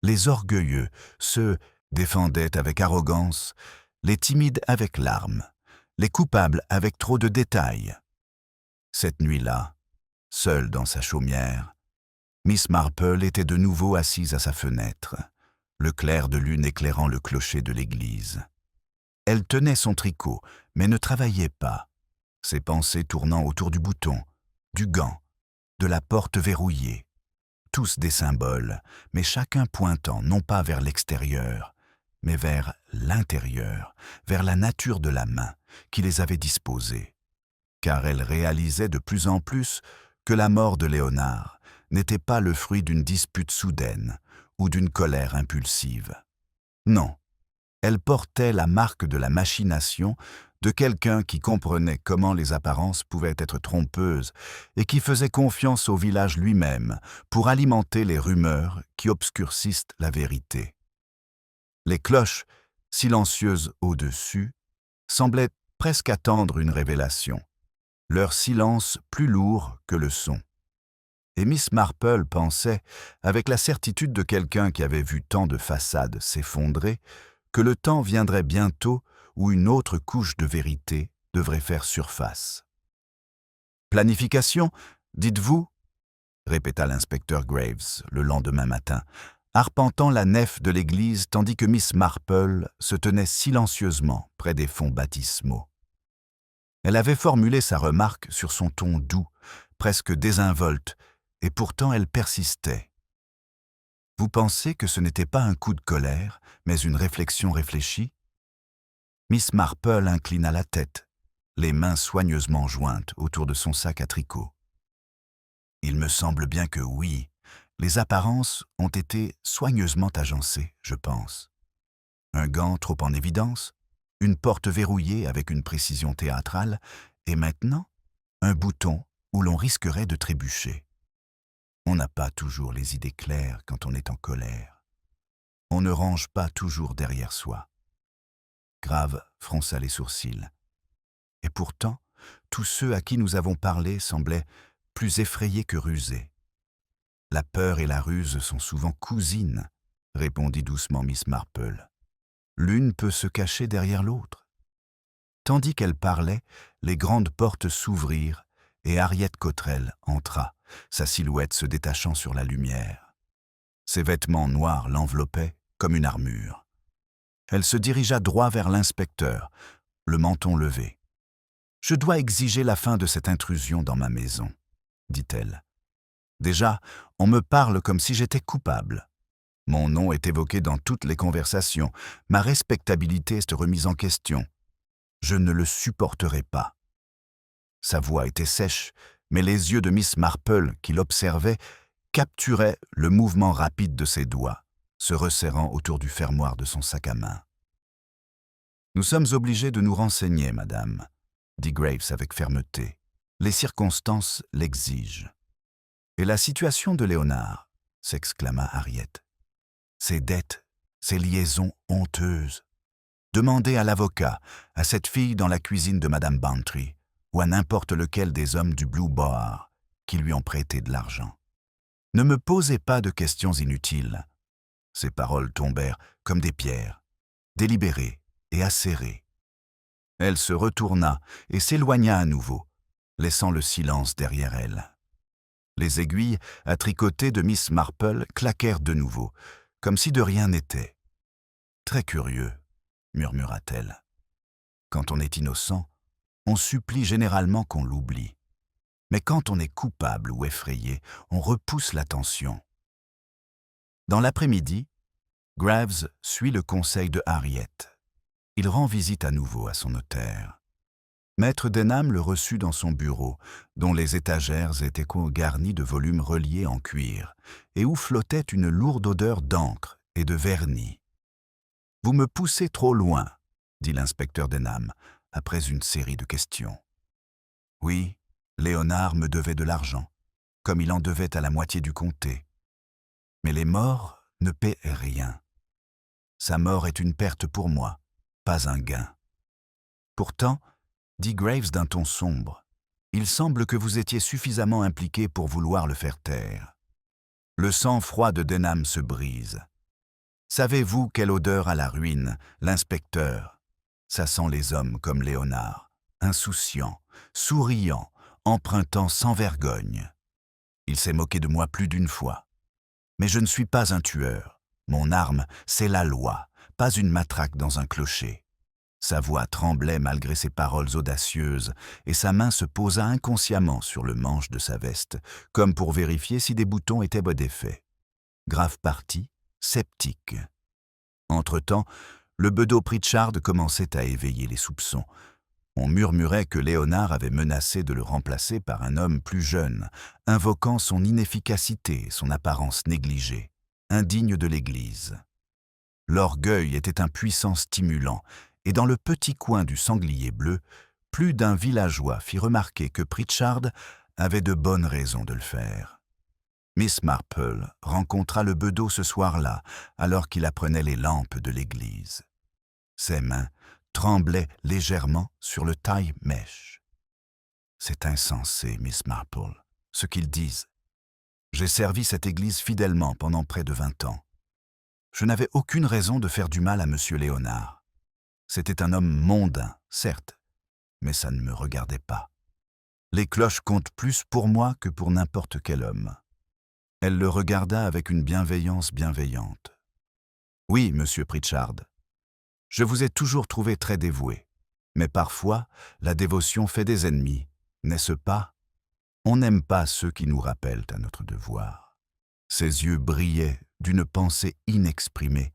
Speaker 1: Les orgueilleux se défendaient avec arrogance, les timides avec larmes, les coupables avec trop de détails. Cette nuit-là, seule dans sa chaumière, Miss Marple était de nouveau assise à sa fenêtre, le clair de lune éclairant le clocher de l'église. Elle tenait son tricot, mais ne travaillait pas, ses pensées tournant autour du bouton, du gant, de la porte verrouillée. Tous des symboles, mais chacun pointant non pas vers l'extérieur, mais vers l'intérieur, vers la nature de la main qui les avait disposés. Car elle réalisait de plus en plus que la mort de Léonard n'était pas le fruit d'une dispute soudaine ou d'une colère impulsive. Non, elle portait la marque de la machination de quelqu'un qui comprenait comment les apparences pouvaient être trompeuses et qui faisait confiance au village lui-même pour alimenter les rumeurs qui obscurcissent la vérité. Les cloches, silencieuses au-dessus, semblaient presque attendre une révélation, leur silence plus lourd que le son. Et Miss Marple pensait, avec la certitude de quelqu'un qui avait vu tant de façades s'effondrer, que le temps viendrait bientôt où une autre couche de vérité devrait faire surface. « Planification, dites-vous » répéta l'inspecteur Graves le lendemain matin, arpentant la nef de l'église tandis que Miss Marple se tenait silencieusement près des fonds baptismaux. Elle avait formulé sa remarque sur son ton doux, presque désinvolte, et pourtant elle persistait. « Vous pensez que ce n'était pas un coup de colère, mais une réflexion réfléchie ?» Miss Marple inclina la tête, les mains soigneusement jointes autour de son sac à tricot. « Il me semble bien que oui, les apparences ont été soigneusement agencées, je pense. Un gant trop en évidence, une porte verrouillée avec une précision théâtrale, et maintenant, un bouton où l'on risquerait de trébucher. On n'a pas toujours les idées claires quand on est en colère. On ne range pas toujours derrière soi. » Grave fronça les sourcils. Et pourtant, tous ceux à qui nous avons parlé semblaient plus effrayés que rusés. « La peur et la ruse sont souvent cousines, » répondit doucement Miss Marple. « L'une peut se cacher derrière l'autre. » Tandis qu'elle parlait, les grandes portes s'ouvrirent et Harriet Cottrell entra, sa silhouette se détachant sur la lumière. Ses vêtements noirs l'enveloppaient comme une armure. Elle se dirigea droit vers l'inspecteur, le menton levé. « Je dois exiger la fin de cette intrusion dans ma maison, » dit-elle. « Déjà, on me parle comme si j'étais coupable. Mon nom est évoqué dans toutes les conversations, ma respectabilité est remise en question. Je ne le supporterai pas. » Sa voix était sèche, mais les yeux de Miss Marple, qui l'observait, capturaient le mouvement rapide de ses doigts, se resserrant autour du fermoir de son sac à main. « Nous sommes obligés de nous renseigner, madame, » dit Graves avec fermeté. « Les circonstances l'exigent. »« Et la situation de Léonard » s'exclama Harriet. « Ses dettes, ses liaisons honteuses. Demandez à l'avocat, à cette fille dans la cuisine de madame Bantry, ou à n'importe lequel des hommes du Blue Boar qui lui ont prêté de l'argent. Ne me posez pas de questions inutiles. » Ses paroles tombèrent comme des pierres, délibérées et acérées. Elle se retourna et s'éloigna à nouveau, laissant le silence derrière elle. Les aiguilles à tricoter de Miss Marple claquèrent de nouveau, comme si de rien n'était. « Très curieux, » murmura-t-elle. « Quand on est innocent, on supplie généralement qu'on l'oublie. Mais quand on est coupable ou effrayé, on repousse l'attention. » Dans l'après-midi, Graves suit le conseil de Harriet. Il rend visite à nouveau à son notaire. Maître Denham le reçut dans son bureau, dont les étagères étaient garnies de volumes reliés en cuir, et où flottait une lourde odeur d'encre et de vernis. « Vous me poussez trop loin, » dit l'inspecteur Denham, après une série de questions. « Oui, Léonard me devait de l'argent, comme il en devait à la moitié du comté. Mais les morts ne paient rien. Sa mort est une perte pour moi, pas un gain. Pourtant, dit Graves d'un ton sombre, il semble que vous étiez suffisamment impliqué pour vouloir le faire taire. Le sang-froid de Denham se brise. Savez-vous quelle odeur a la ruine, l'inspecteur? Ça sent les hommes comme Léonard, insouciants, souriants, empruntant sans vergogne. Il s'est moqué de moi plus d'une fois. Mais je ne suis pas un tueur. Mon arme, c'est la loi, pas une matraque dans un clocher. » Sa voix tremblait malgré ses paroles audacieuses, et sa main se posa inconsciemment sur le manche de sa veste, comme pour vérifier si des boutons étaient bon effet. Grave parti, sceptique. Entre-temps, le bedeau Pritchard commençait à éveiller les soupçons. On murmurait que Léonard avait menacé de le remplacer par un homme plus jeune, invoquant son inefficacité et son apparence négligée, indigne de l'Église. L'orgueil était un puissant stimulant, et dans le petit coin du sanglier bleu, plus d'un villageois fit remarquer que Pritchard avait de bonnes raisons de le faire. Miss Marple rencontra le bedeau ce soir-là, alors qu'il apprenait les lampes de l'église. Ses mains tremblaient légèrement sur le taille-mèche. « C'est insensé, Miss Marple, ce qu'ils disent. J'ai servi cette église fidèlement pendant près de 20 ans. Je n'avais aucune raison de faire du mal à M. Léonard. C'était un homme mondain, certes, mais ça ne me regardait pas. Les cloches comptent plus pour moi que pour n'importe quel homme. » Elle le regarda avec une bienveillance bienveillante. « Oui, monsieur Pritchard, je vous ai toujours trouvé très dévoué, mais parfois, la dévotion fait des ennemis, n'est-ce pas? On n'aime pas ceux qui nous rappellent à notre devoir. » Ses yeux brillaient d'une pensée inexprimée,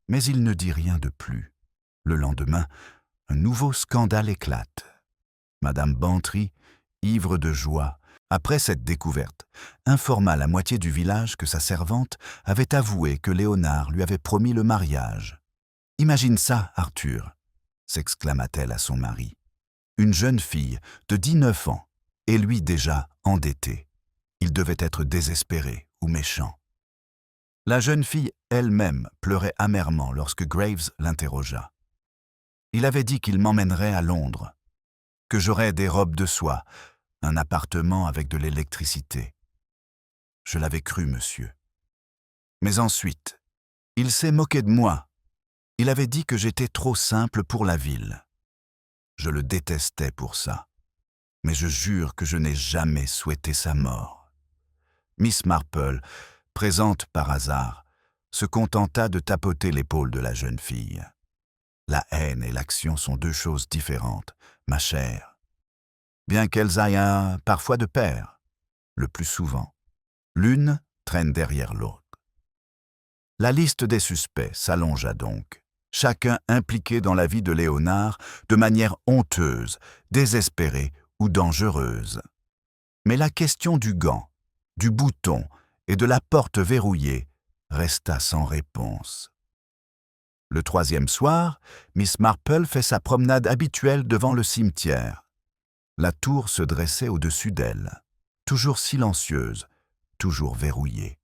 Speaker 1: mais il ne dit rien de plus. Le lendemain, un nouveau scandale éclate. Madame Bantry, ivre de joie, après cette découverte, informa la moitié du village que sa servante avait avoué que Léonard lui avait promis le mariage. « Imagine ça, Arthur !» s'exclama-t-elle à son mari. « Une jeune fille de 19 ans, et lui déjà endetté. Il devait être désespéré ou méchant. » La jeune fille elle-même pleurait amèrement lorsque Graves l'interrogea. « Il avait dit qu'il m'emmènerait à Londres, que j'aurais des robes de soie, un appartement avec de l'électricité. Je l'avais cru, monsieur. Mais ensuite, il s'est moqué de moi. Il avait dit que j'étais trop simple pour la ville. Je le détestais pour ça, mais je jure que je n'ai jamais souhaité sa mort. » Miss Marple, présente par hasard, se contenta de tapoter l'épaule de la jeune fille. « La haine et l'action sont deux choses différentes, ma chère. Bien qu'elles aillent parfois de pair, le plus souvent, l'une traîne derrière l'autre. » La liste des suspects s'allongea donc, chacun impliqué dans la vie de Léonard de manière honteuse, désespérée ou dangereuse. Mais la question du gant, du bouton et de la porte verrouillée resta sans réponse. Le troisième soir, Miss Marple fait sa promenade habituelle devant le cimetière. La tour se dressait au-dessus d'elle, toujours silencieuse, toujours verrouillée.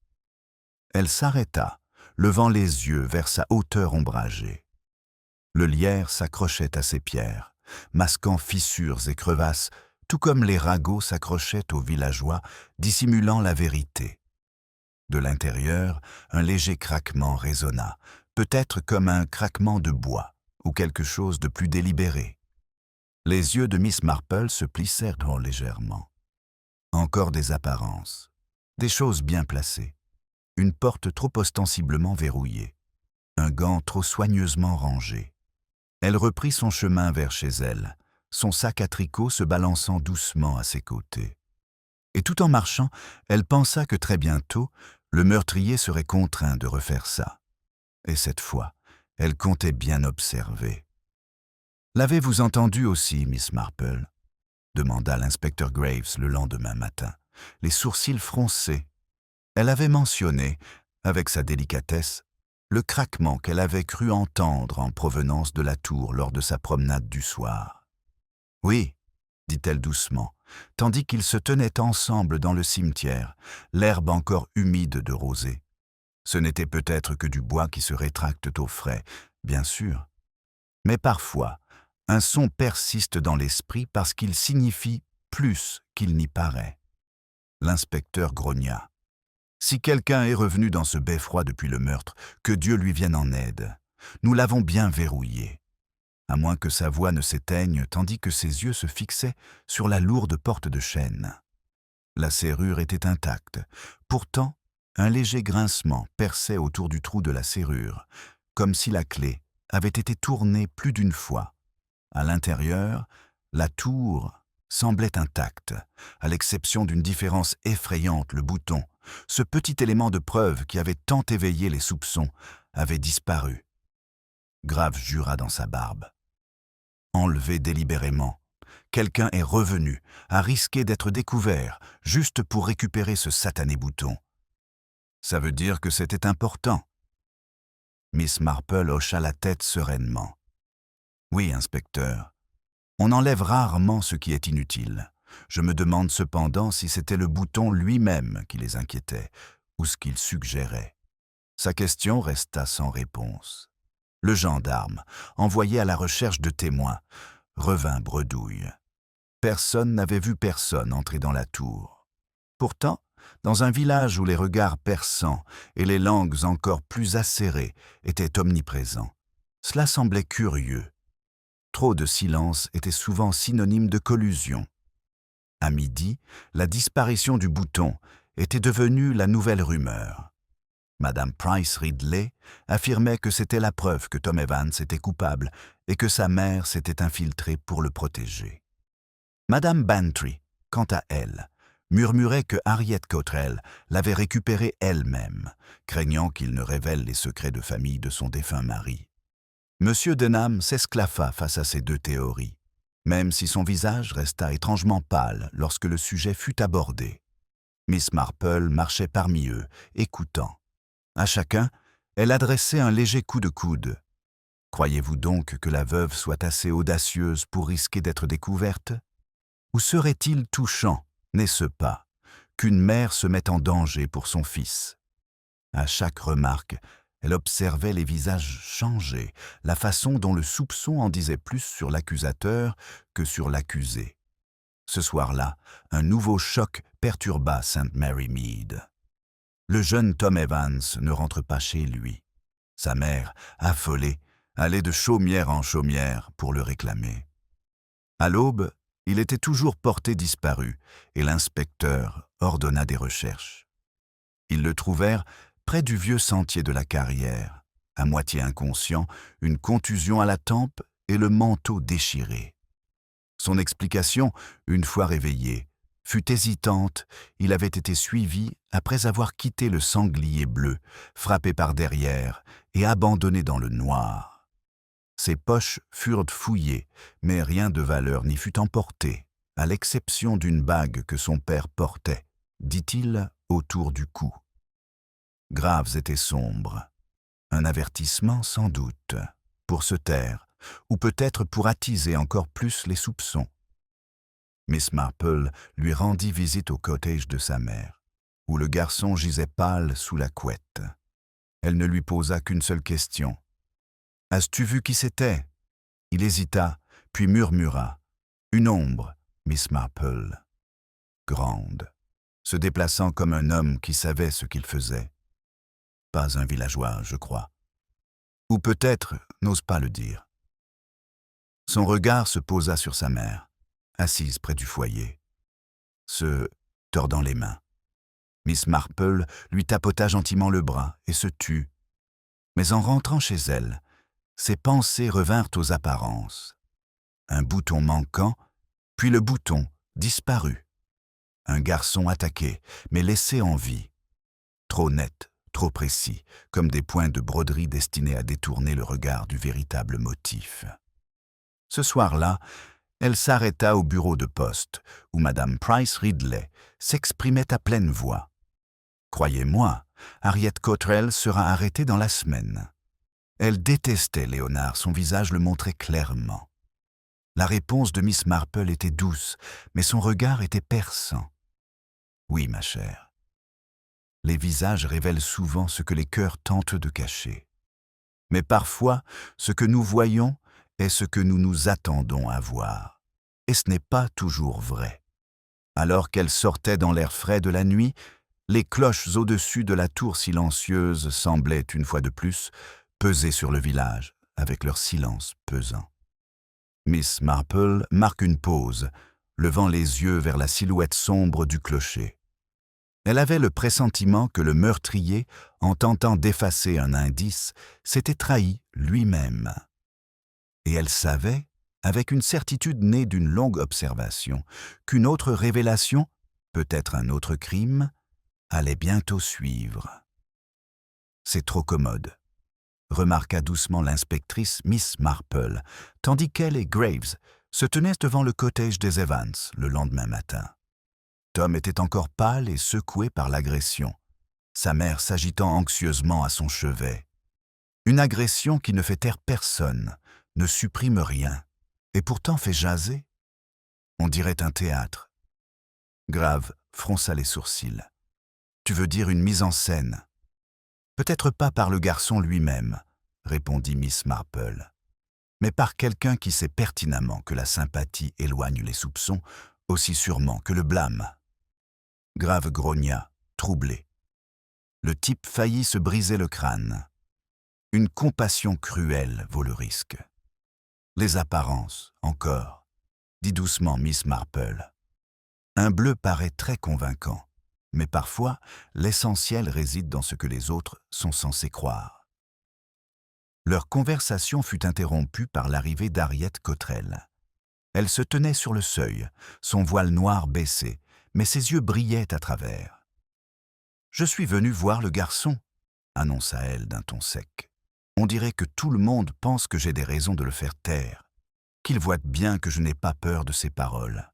Speaker 1: Elle s'arrêta, levant les yeux vers sa hauteur ombragée. Le lierre s'accrochait à ses pierres, masquant fissures et crevasses, tout comme les ragots s'accrochaient aux villageois, dissimulant la vérité. De l'intérieur, un léger craquement résonna, peut-être comme un craquement de bois, ou quelque chose de plus délibéré. Les yeux de Miss Marple se plissèrent légèrement. Encore des apparences, des choses bien placées, une porte trop ostensiblement verrouillée, un gant trop soigneusement rangé. Elle reprit son chemin vers chez elle, son sac à tricot se balançant doucement à ses côtés. Et tout en marchant, elle pensa que très bientôt, le meurtrier serait contraint de refaire ça. Et cette fois, elle comptait bien observer. « L'avez-vous entendu aussi, Miss Marple ?» demanda l'inspecteur Graves le lendemain matin, les sourcils froncés. Elle avait mentionné, avec sa délicatesse, le craquement qu'elle avait cru entendre en provenance de la tour lors de sa promenade du soir. « Oui, » dit-elle doucement, tandis qu'ils se tenaient ensemble dans le cimetière, l'herbe encore humide de rosée. Ce n'était peut-être que du bois qui se rétracte au frais, bien sûr. Mais parfois, un son persiste dans l'esprit parce qu'il signifie plus qu'il n'y paraît. L'inspecteur grogna. « Si quelqu'un est revenu dans ce beffroi depuis le meurtre, que Dieu lui vienne en aide. Nous l'avons bien verrouillé. » À moins que sa voix ne s'éteigne tandis que ses yeux se fixaient sur la lourde porte de chêne. La serrure était intacte. Pourtant, un léger grincement perçait autour du trou de la serrure, comme si la clé avait été tournée plus d'une fois. À l'intérieur, la tour semblait intacte, à l'exception d'une différence effrayante, le bouton. Ce petit élément de preuve qui avait tant éveillé les soupçons avait disparu. Graves jura dans sa barbe. Enlevé délibérément, quelqu'un est revenu, a risqué d'être découvert, juste pour récupérer ce satané bouton. Ça veut dire que c'était important. Miss Marple hocha la tête sereinement. Oui, inspecteur. On enlève rarement ce qui est inutile. Je me demande cependant si c'était le bouton lui-même qui les inquiétait, ou ce qu'il suggérait. Sa question resta sans réponse. Le gendarme, envoyé à la recherche de témoins, revint bredouille. Personne n'avait vu personne entrer dans la tour. Pourtant, dans un village où les regards perçants et les langues encore plus acérées étaient omniprésents, cela semblait curieux. Trop de silence était souvent synonyme de collusion. À midi, la disparition du bouton était devenue la nouvelle rumeur. Madame Price Ridley affirmait que c'était la preuve que Tom Evans était coupable et que sa mère s'était infiltrée pour le protéger. Madame Bantry, quant à elle, murmurait que Harriet Cottrell l'avait récupéré elle-même, craignant qu'il ne révèle les secrets de famille de son défunt mari. Monsieur Denham s'esclaffa face à ces deux théories, même si son visage resta étrangement pâle lorsque le sujet fut abordé. Miss Marple marchait parmi eux, écoutant. À chacun, elle adressait un léger coup de coude. Croyez-vous donc que la veuve soit assez audacieuse pour risquer d'être découverte? Ou serait-il touchant, n'est-ce pas, qu'une mère se mette en danger pour son fils? À chaque remarque, elle observait les visages changer, la façon dont le soupçon en disait plus sur l'accusateur que sur l'accusé. Ce soir-là, un nouveau choc perturba St. Mary Mead. Le jeune Tom Evans ne rentre pas chez lui. Sa mère, affolée, allait de chaumière en chaumière pour le réclamer. À l'aube, il était toujours porté disparu et l'inspecteur ordonna des recherches. Ils le trouvèrent près du vieux sentier de la carrière, à moitié inconscient, une contusion à la tempe et le manteau déchiré. Son explication, une fois réveillé, fut hésitante. Il avait été suivi après avoir quitté le sanglier bleu, frappé par derrière et abandonné dans le noir. Ses poches furent fouillées, mais rien de valeur n'y fut emporté, à l'exception d'une bague que son père portait, dit-il, autour du cou. Graves était sombre. Un avertissement sans doute, pour se taire, ou peut-être pour attiser encore plus les soupçons. Miss Marple lui rendit visite au cottage de sa mère, où le garçon gisait pâle sous la couette. Elle ne lui posa qu'une seule question. « As-tu vu qui c'était » Il hésita, puis murmura. « Une ombre, Miss Marple. » Grande, se déplaçant comme un homme qui savait ce qu'il faisait. Pas un villageois, je crois. Ou peut-être n'ose pas le dire. Son regard se posa sur sa mère, assise près du foyer, se tordant les mains. Miss Marple lui tapota gentiment le bras et se tut. Mais en rentrant chez elle, ses pensées revinrent aux apparences. Un bouton manquant, puis le bouton disparu. Un garçon attaqué, mais laissé en vie. Trop net, trop précis, comme des points de broderie destinés à détourner le regard du véritable motif. Ce soir-là, elle s'arrêta au bureau de poste, où Madame Price Ridley s'exprimait à pleine voix. « Croyez-moi, Harriet Cottrell sera arrêtée dans la semaine. » Elle détestait Léonard, son visage le montrait clairement. La réponse de Miss Marple était douce, mais son regard était perçant. « Oui, ma chère. Les visages révèlent souvent ce que les cœurs tentent de cacher. Mais parfois, ce que nous voyons est ce que nous nous attendons à voir. Et ce n'est pas toujours vrai. » Alors qu'elle sortait dans l'air frais de la nuit, les cloches au-dessus de la tour silencieuse semblaient, une fois de plus, peser sur le village, avec leur silence pesant. Miss Marple marque une pause, levant les yeux vers la silhouette sombre du clocher. Elle avait le pressentiment que le meurtrier, en tentant d'effacer un indice, s'était trahi lui-même. Et elle savait, avec une certitude née d'une longue observation, qu'une autre révélation, peut-être un autre crime, allait bientôt suivre. « C'est trop commode », remarqua doucement l'inspectrice Miss Marple, tandis qu'elle et Graves se tenaient devant le cottage des Evans le lendemain matin. Tom était encore pâle et secoué par l'agression, sa mère s'agitant anxieusement à son chevet. Une agression qui ne fait taire personne, ne supprime rien, et pourtant fait jaser. On dirait un théâtre. Grave fronça les sourcils. Tu veux dire une mise en scène? Peut-être pas par le garçon lui-même, répondit Miss Marple, mais par quelqu'un qui sait pertinemment que la sympathie éloigne les soupçons aussi sûrement que le blâme. Grave grogna, troublé. Le type faillit se briser le crâne. Une compassion cruelle vaut le risque. Les apparences, encore, dit doucement Miss Marple. Un bleu paraît très convaincant, mais parfois, l'essentiel réside dans ce que les autres sont censés croire. Leur conversation fut interrompue par l'arrivée d'Harriet Cottrell. Elle se tenait sur le seuil, son voile noir baissé, mais ses yeux brillaient à travers. « Je suis venue voir le garçon », annonça-t-elle d'un ton sec. « On dirait que tout le monde pense que j'ai des raisons de le faire taire, qu'il voit bien que je n'ai pas peur de ses paroles. »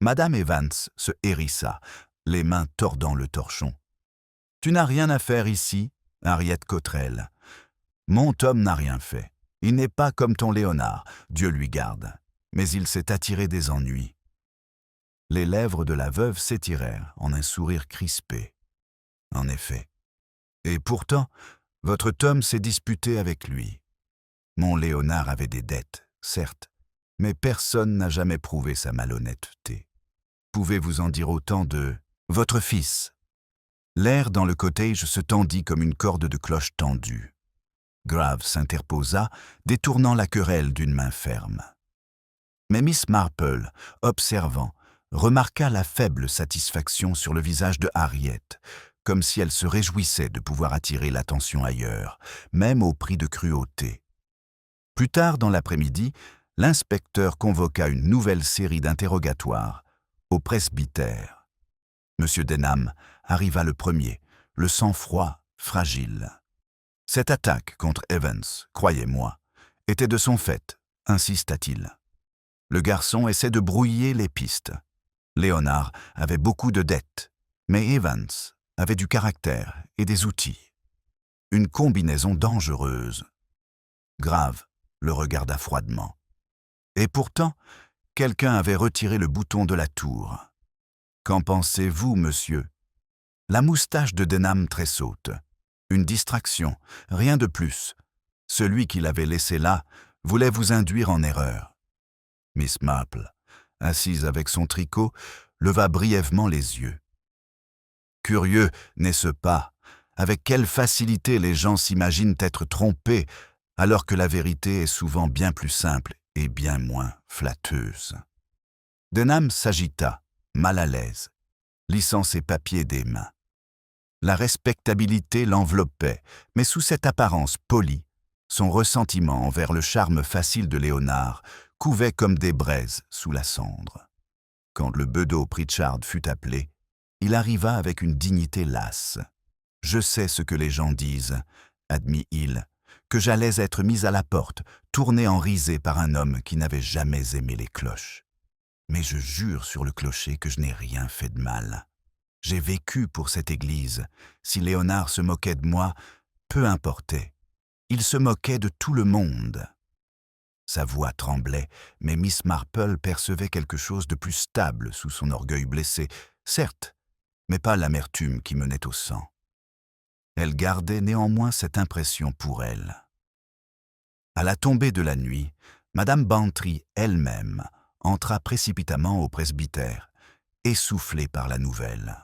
Speaker 1: Madame Evans se hérissa, les mains tordant le torchon. « Tu n'as rien à faire ici, Harriet Cottrell. Mon Tom n'a rien fait. Il n'est pas comme ton Léonard, Dieu lui garde, mais il s'est attiré des ennuis. » Les lèvres de la veuve s'étirèrent en un sourire crispé. En effet. Et pourtant, votre Tom s'est disputé avec lui. Mon Léonard avait des dettes, certes, mais personne n'a jamais prouvé sa malhonnêteté. Pouvez-vous en dire autant de votre fils? L'air dans le cottage se tendit comme une corde de cloche tendue. Grave s'interposa, détournant la querelle d'une main ferme. Mais Miss Marple, observant, remarqua la faible satisfaction sur le visage de Harriet, comme si elle se réjouissait de pouvoir attirer l'attention ailleurs, même au prix de cruauté. Plus tard dans l'après-midi, l'inspecteur convoqua une nouvelle série d'interrogatoires au presbytère. M. Denham arriva le premier, le sang-froid fragile. Cette attaque contre Evans, croyez-moi, était de son fait, insista-t-il. Le garçon essaie de brouiller les pistes. Léonard avait beaucoup de dettes, mais Evans avait du caractère et des outils. Une combinaison dangereuse. Grave le regarda froidement. Et pourtant, quelqu'un avait retiré le bouton de la tour. Qu'en pensez-vous, monsieur? La moustache de Denham tressaute. Une distraction, rien de plus. Celui qui l'avait laissé là voulait vous induire en erreur. Miss Marple, assise avec son tricot, leva brièvement les yeux. Curieux, n'est-ce pas, avec quelle facilité les gens s'imaginent être trompés, alors que la vérité est souvent bien plus simple et bien moins flatteuse. Denham s'agita, mal à l'aise, lissant ses papiers des mains. La respectabilité l'enveloppait, mais sous cette apparence polie, son ressentiment envers le charme facile de Léonard couvait comme des braises sous la cendre. Quand le bedeau Pritchard fut appelé, il arriva avec une dignité lasse. « Je sais ce que les gens disent, » admit-il, « que j'allais être mis à la porte, tourné en risée par un homme qui n'avait jamais aimé les cloches. Mais je jure sur le clocher que je n'ai rien fait de mal. J'ai vécu pour cette église. Si Léonard se moquait de moi, peu importait. Il se moquait de tout le monde. » Sa voix tremblait, mais Miss Marple percevait quelque chose de plus stable sous son orgueil blessé, certes, mais pas l'amertume qui menait au sang. Elle gardait néanmoins cette impression pour elle. À la tombée de la nuit, Madame Bantry elle-même entra précipitamment au presbytère, essoufflée par la nouvelle.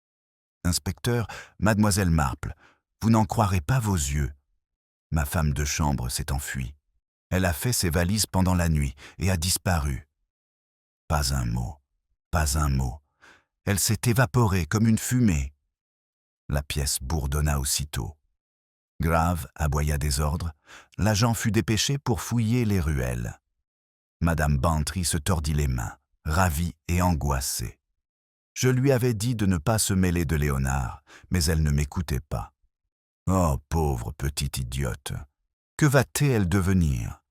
Speaker 1: « Inspecteur, mademoiselle Marple, vous n'en croirez pas vos yeux. Ma femme de chambre s'est enfuie. Elle a fait ses valises pendant la nuit et a disparu. Pas un mot, pas un mot. Elle s'est évaporée comme une fumée. La pièce bourdonna aussitôt. Grave aboya des ordres. L'agent fut dépêché pour fouiller les ruelles. Madame Bantry se tordit les mains, ravie et angoissée. Je lui avais dit de ne pas se mêler de Léonard, mais elle ne m'écoutait pas. Oh, pauvre petite idiote! Que va-t-elle devenir?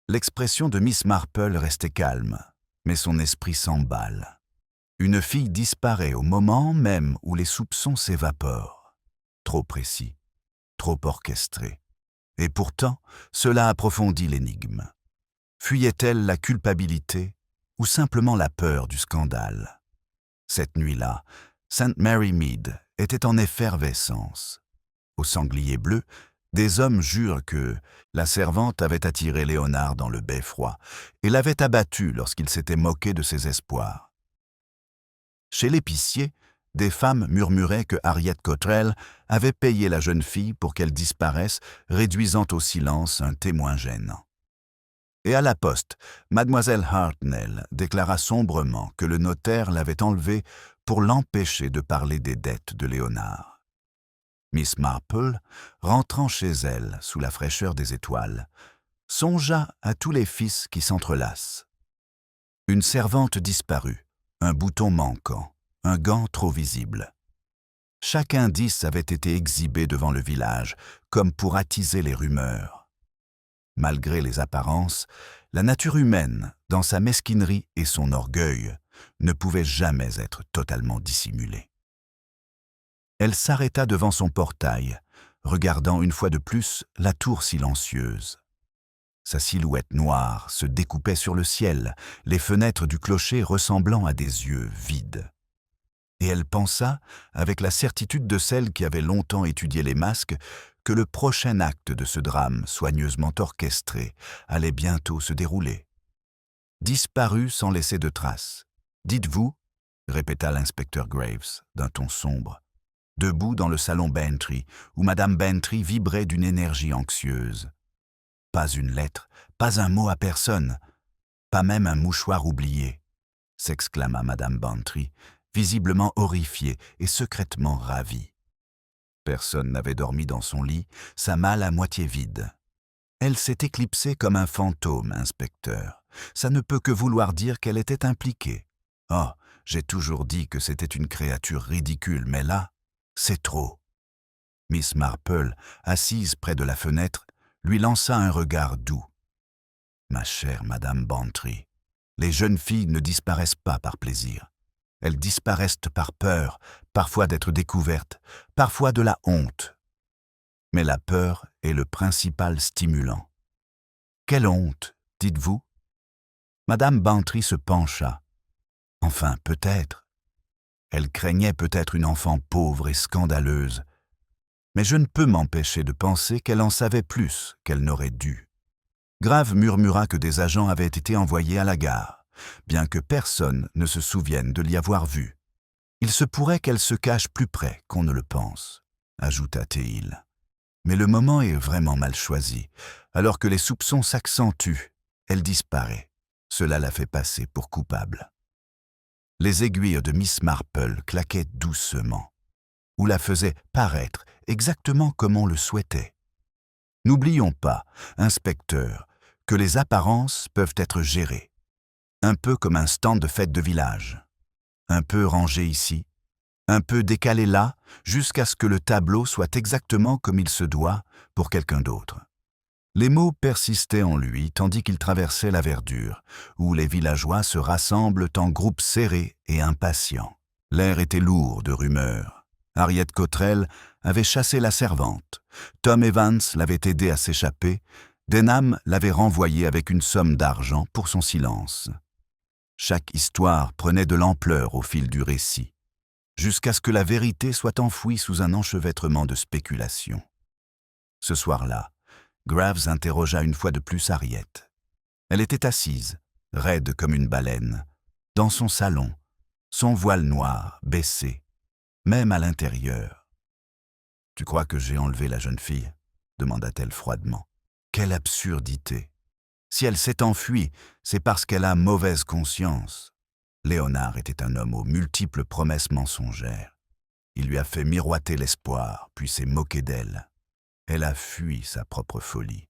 Speaker 1: L'expression de Miss Marple restait calme, mais son esprit s'emballe. Une fille disparaît au moment même où les soupçons s'évaporent. Trop précis, trop orchestré. Et pourtant, cela approfondit l'énigme. Fuyait-elle la culpabilité ou simplement la peur du scandale? Cette nuit-là, St. Mary Mead était en effervescence. Au sanglier bleu, des hommes jurent que la servante avait attiré Léonard dans le beffroi et l'avait abattu lorsqu'il s'était moqué de ses espoirs. Chez l'épicier, des femmes murmuraient que Harriet Cottrell avait payé la jeune fille pour qu'elle disparaisse, réduisant au silence un témoin gênant. Et à la poste, mademoiselle Hartnell déclara sombrement que le notaire l'avait enlevée pour l'empêcher de parler des dettes de Léonard. Miss Marple, rentrant chez elle sous la fraîcheur des étoiles, songea à tous les fils qui s'entrelacent. Une servante disparue, un bouton manquant, un gant trop visible. Chaque indice avait été exhibé devant le village, comme pour attiser les rumeurs. Malgré les apparences, la nature humaine, dans sa mesquinerie et son orgueil, ne pouvait jamais être totalement dissimulée. Elle s'arrêta devant son portail, regardant une fois de plus la tour silencieuse. Sa silhouette noire se découpait sur le ciel, les fenêtres du clocher ressemblant à des yeux vides. Et elle pensa, avec la certitude de celle qui avait longtemps étudié les masques, que le prochain acte de ce drame soigneusement orchestré allait bientôt se dérouler. Disparue sans laisser de traces. « Dites-vous » répéta l'inspecteur Graves d'un ton sombre, debout dans le salon Bantry, où Madame Bantry vibrait d'une énergie anxieuse. Pas une lettre, pas un mot à personne, pas même un mouchoir oublié, s'exclama Madame Bantry, visiblement horrifiée et secrètement ravie. Personne n'avait dormi dans son lit, sa malle à moitié vide. Elle s'est éclipsée comme un fantôme, inspecteur. Ça ne peut que vouloir dire qu'elle était impliquée. Oh, j'ai toujours dit que c'était une créature ridicule, mais là, c'est trop. Miss Marple, assise près de la fenêtre, lui lança un regard doux. Ma chère Madame Bantry, les jeunes filles ne disparaissent pas par plaisir. Elles disparaissent par peur, parfois d'être découvertes, parfois de la honte. Mais la peur est le principal stimulant. Quelle honte, dites-vous? Madame Bantry se pencha. Enfin, peut-être. Elle craignait peut-être une enfant pauvre et scandaleuse. Mais je ne peux m'empêcher de penser qu'elle en savait plus qu'elle n'aurait dû. Grave murmura que des agents avaient été envoyés à la gare, bien que personne ne se souvienne de l'y avoir vue. Il se pourrait qu'elle se cache plus près qu'on ne le pense, ajouta Théil. Mais le moment est vraiment mal choisi. Alors que les soupçons s'accentuent, elle disparaît. Cela la fait passer pour coupable. Les aiguilles de Miss Marple claquaient doucement, ou la faisaient paraître exactement comme on le souhaitait. N'oublions pas, inspecteur, que les apparences peuvent être gérées, un peu comme un stand de fête de village. Un peu rangé ici, un peu décalé là, jusqu'à ce que le tableau soit exactement comme il se doit pour quelqu'un d'autre. Les mots persistaient en lui tandis qu'il traversait la verdure, où les villageois se rassemblent en groupes serrés et impatients. L'air était lourd de rumeurs. Harriet Cottrell avait chassé la servante. Tom Evans l'avait aidé à s'échapper. Denham l'avait renvoyé avec une somme d'argent pour son silence. Chaque histoire prenait de l'ampleur au fil du récit, jusqu'à ce que la vérité soit enfouie sous un enchevêtrement de spéculations. Ce soir-là, Graves interrogea une fois de plus Harriet. Elle était assise, raide comme une baleine, dans son salon, son voile noir baissé, même à l'intérieur. « Tu crois que j'ai enlevé la jeune fille ?» demanda-t-elle froidement. « Quelle absurdité! Si elle s'est enfuie, c'est parce qu'elle a mauvaise conscience. Léonard était un homme aux multiples promesses mensongères. Il lui a fait miroiter l'espoir, puis s'est moqué d'elle. Elle a fui sa propre folie.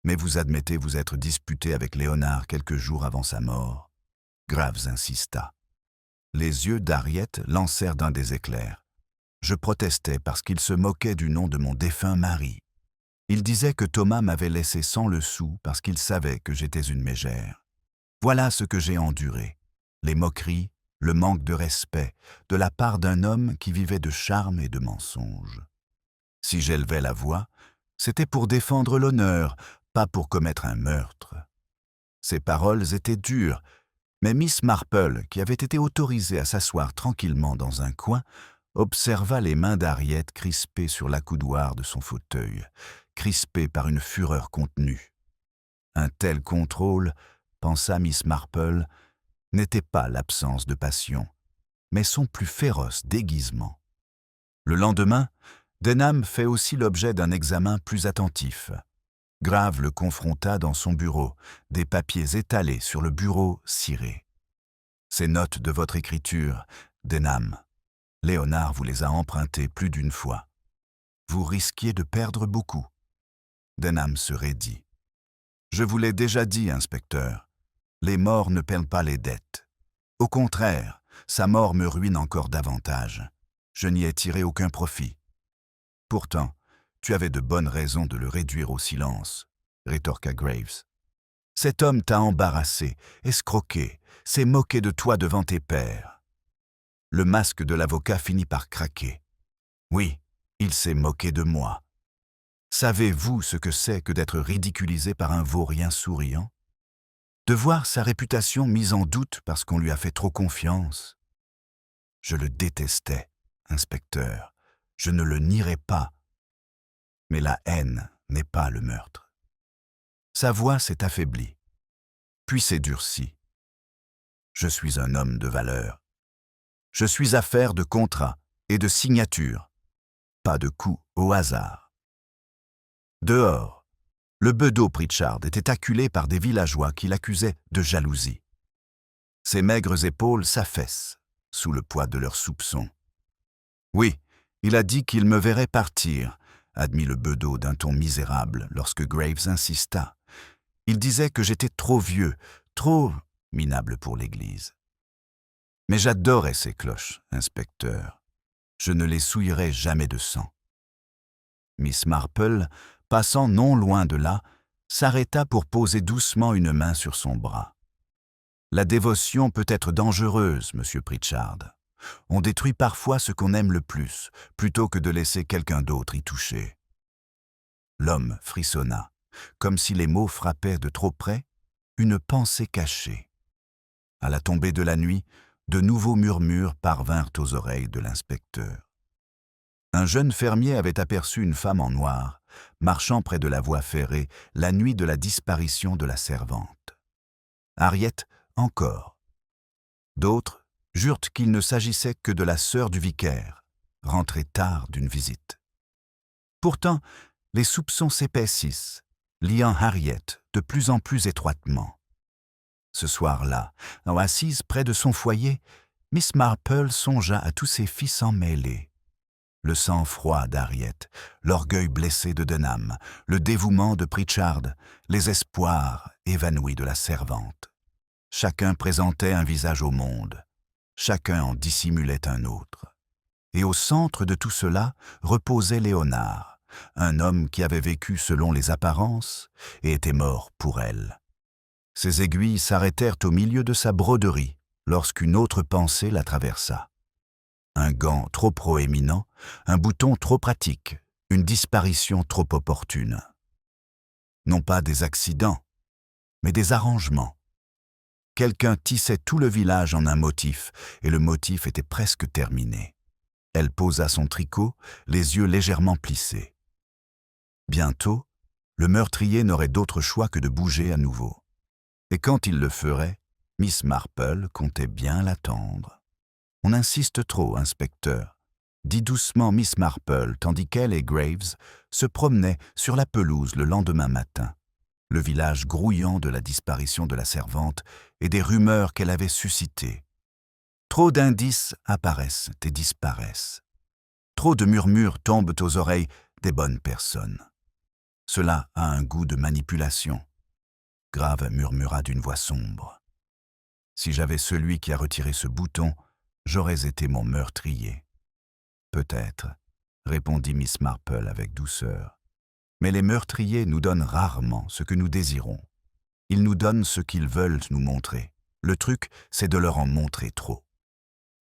Speaker 1: Mais vous admettez vous être disputé avec Léonard quelques jours avant sa mort. Graves insista. Les yeux d'Harriet lancèrent d'un des éclairs. Je protestais parce qu'il se moquait du nom de mon défunt mari. Il disait que Thomas m'avait laissé sans le sou parce qu'il savait que j'étais une mégère. Voilà ce que j'ai enduré. Les moqueries, le manque de respect, de la part d'un homme qui vivait de charme et de mensonges. Si j'élevais la voix, c'était pour défendre l'honneur, pas pour commettre un meurtre. Ces paroles étaient dures, mais Miss Marple, qui avait été autorisée à s'asseoir tranquillement dans un coin, observa les mains d'Harriet crispées sur l'accoudoir de son fauteuil, crispées par une fureur contenue. Un tel contrôle, pensa Miss Marple, n'était pas l'absence de passion, mais son plus féroce déguisement. Le lendemain, Denham fait aussi l'objet d'un examen plus attentif. Grave le confronta dans son bureau, des papiers étalés sur le bureau ciré. Ces notes de votre écriture, Denham, Léonard vous les a empruntées plus d'une fois. Vous risquiez de perdre beaucoup. Denham se raidit. Je vous l'ai déjà dit, inspecteur, les morts ne paient pas les dettes. Au contraire, sa mort me ruine encore davantage. Je n'y ai tiré aucun profit. Pourtant, tu avais de bonnes raisons de le réduire au silence, rétorqua Graves. Cet homme t'a embarrassé, escroqué, s'est moqué de toi devant tes pairs. Le masque de l'avocat finit par craquer. Oui, il s'est moqué de moi. Savez-vous ce que c'est que d'être ridiculisé par un vaurien souriant? De voir sa réputation mise en doute parce qu'on lui a fait trop confiance? Je le détestais, inspecteur. Je ne le nierai pas. Mais la haine n'est pas le meurtre. Sa voix s'est affaiblie, puis s'est durcie. Je suis un homme de valeur. Je suis affaire de contrat et de signature, pas de coups au hasard. Dehors, le bedeau Pritchard était acculé par des villageois qui l'accusaient de jalousie. Ses maigres épaules s'affaissent sous le poids de leurs soupçons. Oui, il a dit qu'il me verrait partir, admit le bedeau d'un ton misérable lorsque Graves insista. Il disait que j'étais trop vieux, trop minable pour l'Église. Mais j'adorais ces cloches, inspecteur. Je ne les souillerai jamais de sang. Miss Marple, passant non loin de là, s'arrêta pour poser doucement une main sur son bras. La dévotion peut être dangereuse, monsieur Pritchard. On détruit parfois ce qu'on aime le plus, plutôt que de laisser quelqu'un d'autre y toucher. L'homme frissonna, comme si les mots frappaient de trop près une pensée cachée. À la tombée de la nuit, de nouveaux murmures parvinrent aux oreilles de l'inspecteur. Un jeune fermier avait aperçu une femme en noir, marchant près de la voie ferrée la nuit de la disparition de la servante. Harriet, encore. D'autres jurent qu'il ne s'agissait que de la sœur du vicaire, rentrée tard d'une visite. Pourtant, les soupçons s'épaississent, liant Harriet de plus en plus étroitement. Ce soir-là, assise près de son foyer, Miss Marple songea à tous ses fils emmêlés. Le sang-froid d'Harriet, l'orgueil blessé de Denham, le dévouement de Pritchard, les espoirs évanouis de la servante. Chacun présentait un visage au monde, chacun en dissimulait un autre. Et au centre de tout cela reposait Léonard, un homme qui avait vécu selon les apparences et était mort pour elle. Ses aiguilles s'arrêtèrent au milieu de sa broderie lorsqu'une autre pensée la traversa. Un gant trop proéminent, un bouton trop pratique, une disparition trop opportune. Non pas des accidents, mais des arrangements. Quelqu'un tissait tout le village en un motif, et le motif était presque terminé. Elle posa son tricot, les yeux légèrement plissés. Bientôt, le meurtrier n'aurait d'autre choix que de bouger à nouveau. Et quand il le ferait, Miss Marple comptait bien l'attendre. « On insiste trop, inspecteur », dit doucement Miss Marple, tandis qu'elle et Graves se promenaient sur la pelouse le lendemain matin, le village grouillant de la disparition de la servante et des rumeurs qu'elle avait suscitées. Trop d'indices apparaissent et disparaissent. Trop de murmures tombent aux oreilles des bonnes personnes. Cela a un goût de manipulation. Grave murmura d'une voix sombre. Si j'avais celui qui a retiré ce bouton, j'aurais été mon meurtrier. Peut-être, répondit Miss Marple avec douceur. Mais les meurtriers nous donnent rarement ce que nous désirons. Ils nous donnent ce qu'ils veulent nous montrer. Le truc, c'est de leur en montrer trop.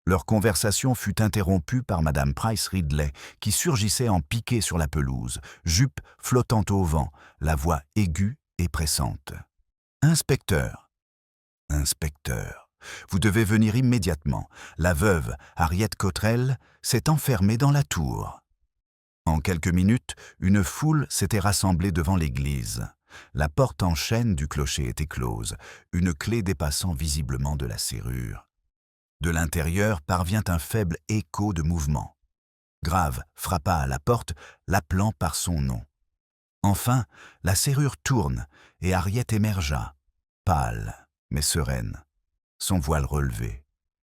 Speaker 1: Leur conversation fut interrompue par Madame Price Ridley, qui surgissait en piqué sur la pelouse, jupe flottant au vent, la voix aiguë et pressante. « Inspecteur, inspecteur, vous devez venir immédiatement. La veuve, Harriet Cottrell, s'est enfermée dans la tour. » En quelques minutes, une foule s'était rassemblée devant l'église. La porte en chêne du clocher était close, une clé dépassant visiblement de la serrure. De l'intérieur parvient un faible écho de mouvement. Grave frappa à la porte, l'appelant par son nom. Enfin, la serrure tourne et Harriet émergea, pâle mais sereine, son voile relevé.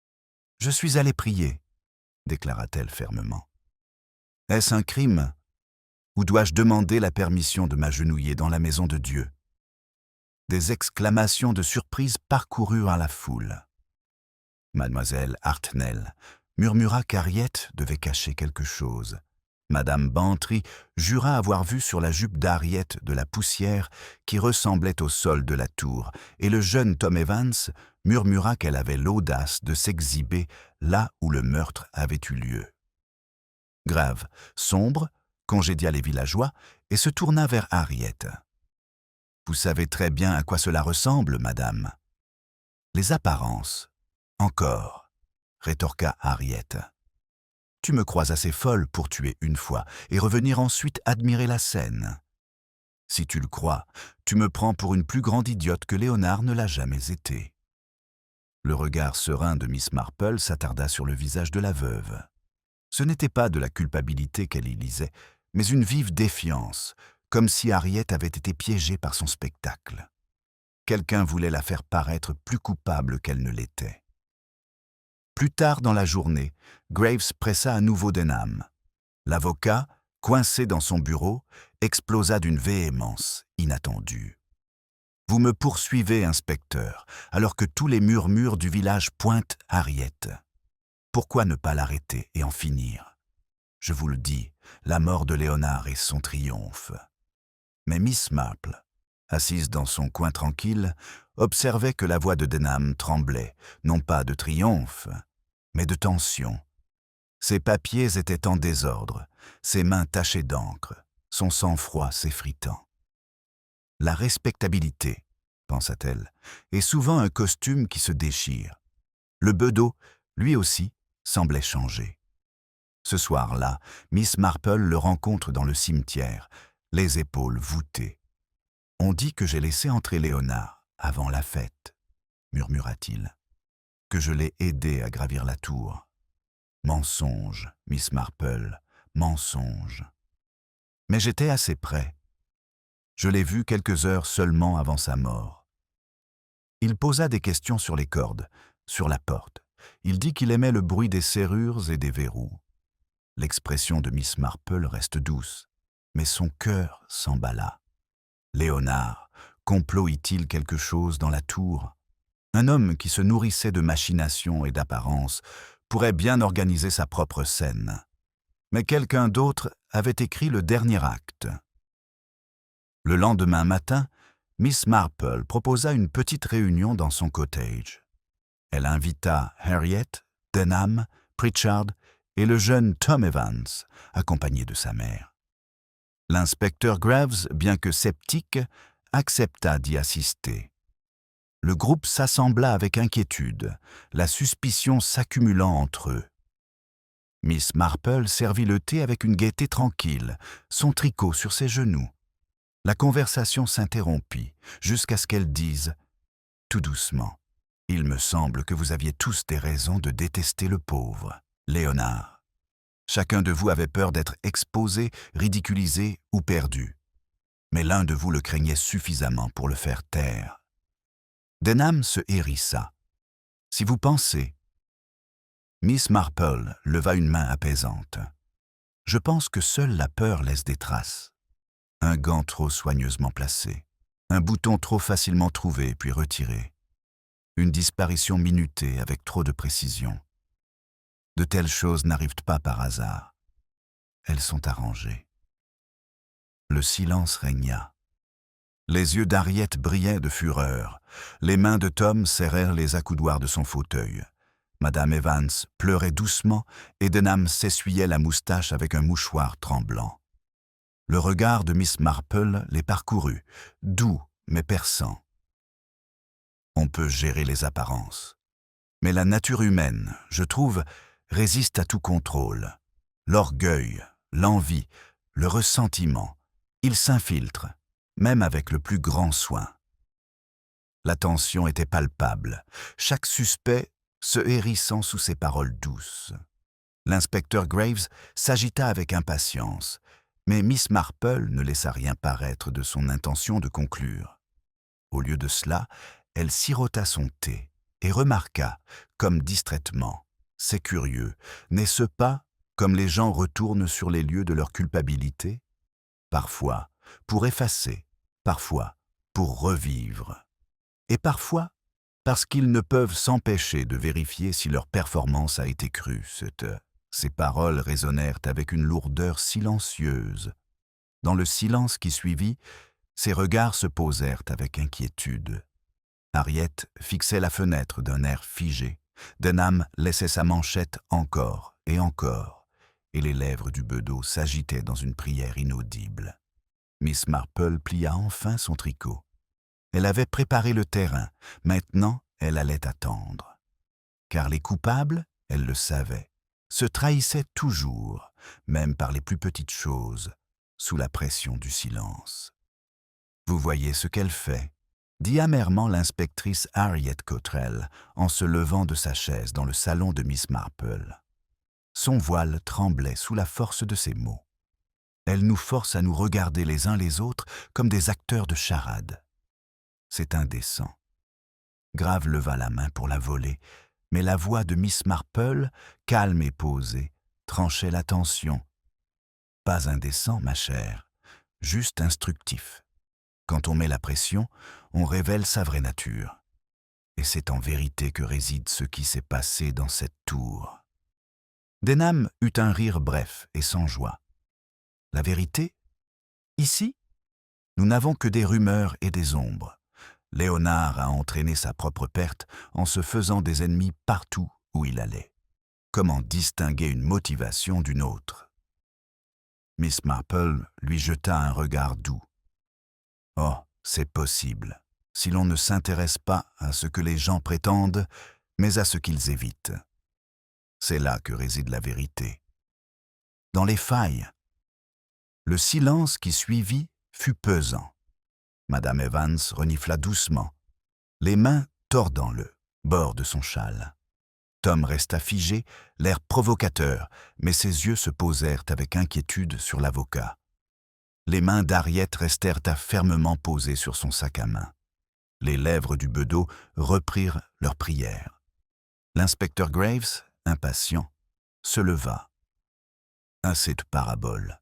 Speaker 1: « Je suis allée prier », déclara-t-elle fermement. « Est-ce un crime ? Ou dois-je demander la permission de m'agenouiller dans la maison de Dieu ?» Des exclamations de surprise parcoururent la foule. Mademoiselle Hartnell murmura qu'Harriet devait cacher quelque chose. Madame Bantry jura avoir vu sur la jupe d'Harriet de la poussière qui ressemblait au sol de la tour, et le jeune Tom Evans murmura qu'elle avait l'audace de s'exhiber là où le meurtre avait eu lieu. Grave, sombre, congédia les villageois et se tourna vers Harriet. « Vous savez très bien à quoi cela ressemble, madame. »« Les apparences. Encore, » rétorqua Harriet. « Tu me crois assez folle pour tuer une fois et revenir ensuite admirer la scène. Si tu le crois, tu me prends pour une plus grande idiote que Léonard ne l'a jamais été. » Le regard serein de Miss Marple s'attarda sur le visage de la veuve. Ce n'était pas de la culpabilité qu'elle y lisait, mais une vive défiance, comme si Harriet avait été piégée par son spectacle. Quelqu'un voulait la faire paraître plus coupable qu'elle ne l'était. Plus tard dans la journée, Graves pressa à nouveau Denham. L'avocat, coincé dans son bureau, explosa d'une véhémence inattendue. « Vous me poursuivez, inspecteur, alors que tous les murmures du village pointent Harriet. Pourquoi ne pas l'arrêter et en finir? Je vous le dis, la mort de Léonard est son triomphe. » Mais Miss Marple, assise dans son coin tranquille, observait que la voix de Denham tremblait, non pas de triomphe, mais de tension. Ses papiers étaient en désordre, ses mains tachées d'encre, son sang-froid s'effritant. « La respectabilité, pensa-t-elle, est souvent un costume qui se déchire. Le bedeau, lui aussi, semblait changer. Ce soir-là, Miss Marple le rencontre dans le cimetière, les épaules voûtées. « On dit que j'ai laissé entrer Léonard avant la fête, » murmura-t-il, « que je l'ai aidé à gravir la tour. Mensonge, Miss Marple, mensonge. Mais j'étais assez près. Je l'ai vu quelques heures seulement avant sa mort. » Il posa des questions sur les cordes, sur la porte. Il dit qu'il aimait le bruit des serrures et des verrous. L'expression de Miss Marple reste douce, mais son cœur s'emballa. Léonard, complot-il quelque chose dans la tour? Un homme qui se nourrissait de machinations et d'apparences pourrait bien organiser sa propre scène. Mais quelqu'un d'autre avait écrit le dernier acte. Le lendemain matin, Miss Marple proposa une petite réunion dans son cottage. Elle invita Harriet, Denham, Pritchard et le jeune Tom Evans, accompagné de sa mère. L'inspecteur Graves, bien que sceptique, accepta d'y assister. Le groupe s'assembla avec inquiétude, la suspicion s'accumulant entre eux. Miss Marple servit le thé avec une gaieté tranquille, son tricot sur ses genoux. La conversation s'interrompit, jusqu'à ce qu'elle dise, tout doucement, « Il me semble que vous aviez tous des raisons de détester le pauvre, Léonard. Chacun de vous avait peur d'être exposé, ridiculisé ou perdu. Mais l'un de vous le craignait suffisamment pour le faire taire. » Denham se hérissa. « Si vous pensez, Miss Marple leva une main apaisante. « Je pense que seule la peur laisse des traces. Un gant trop soigneusement placé, un bouton trop facilement trouvé puis retiré, une disparition minutée avec trop de précision. De telles choses n'arrivent pas par hasard. Elles sont arrangées. » Le silence régna. Les yeux d'Harriet brillaient de fureur. Les mains de Tom serrèrent les accoudoirs de son fauteuil. Madame Evans pleurait doucement et Denham s'essuyait la moustache avec un mouchoir tremblant. Le regard de Miss Marple les parcourut, doux mais perçant. On peut gérer les apparences. Mais la nature humaine, je trouve, résiste à tout contrôle. L'orgueil, l'envie, le ressentiment, ils s'infiltrent, même avec le plus grand soin. La tension était palpable, chaque suspect se hérissant sous ses paroles douces. L'inspecteur Graves s'agita avec impatience, mais Miss Marple ne laissa rien paraître de son intention de conclure. Au lieu de cela, elle sirota son thé et remarqua, comme distraitement, « C'est curieux, n'est-ce pas, comme les gens retournent sur les lieux de leur culpabilité? Parfois, pour effacer, parfois, pour revivre. Et parfois, parce qu'ils ne peuvent s'empêcher de vérifier si leur performance a été crue. » Ces paroles résonnèrent avec une lourdeur silencieuse. Dans le silence qui suivit, ses regards se posèrent avec inquiétude. Harriet fixait la fenêtre d'un air figé. Denham laissait sa manchette encore, et les lèvres du bedeau s'agitaient dans une prière inaudible. Miss Marple plia enfin son tricot. Elle avait préparé le terrain, maintenant elle allait attendre. Car les coupables, elle le savait, se trahissaient toujours, même par les plus petites choses, sous la pression du silence. « Vous voyez ce qu'elle fait ?» dit amèrement l'inspectrice Harriet Cottrell en se levant de sa chaise dans le salon de Miss Marple. Son voile tremblait sous la force de ses mots. Elle nous force à nous regarder les uns les autres comme des acteurs de charade. C'est indécent. Grave leva la main pour la voler, mais la voix de Miss Marple, calme et posée, tranchait la tension. Pas indécent, ma chère, juste instructif. Quand on met la pression, on révèle sa vraie nature. Et c'est en vérité que réside ce qui s'est passé dans cette tour. Denham eut un rire bref et sans joie. La vérité? Ici? Nous n'avons que des rumeurs et des ombres. Léonard a entraîné sa propre perte en se faisant des ennemis partout où il allait. Comment distinguer une motivation d'une autre? Miss Marple lui jeta un regard doux. « Oh, c'est possible, si l'on ne s'intéresse pas à ce que les gens prétendent, mais à ce qu'ils évitent. C'est là que réside la vérité. Dans les failles. » Le silence qui suivit fut pesant. Madame Evans renifla doucement, les mains tordant le bord de son châle. Tom resta figé, l'air provocateur, mais ses yeux se posèrent avec inquiétude sur l'avocat. Les mains d'Harriet restèrent fermement posées sur son sac à main. Les lèvres du bedeau reprirent leur prière. L'inspecteur Graves, impatient, se leva. « Assez de paraboles.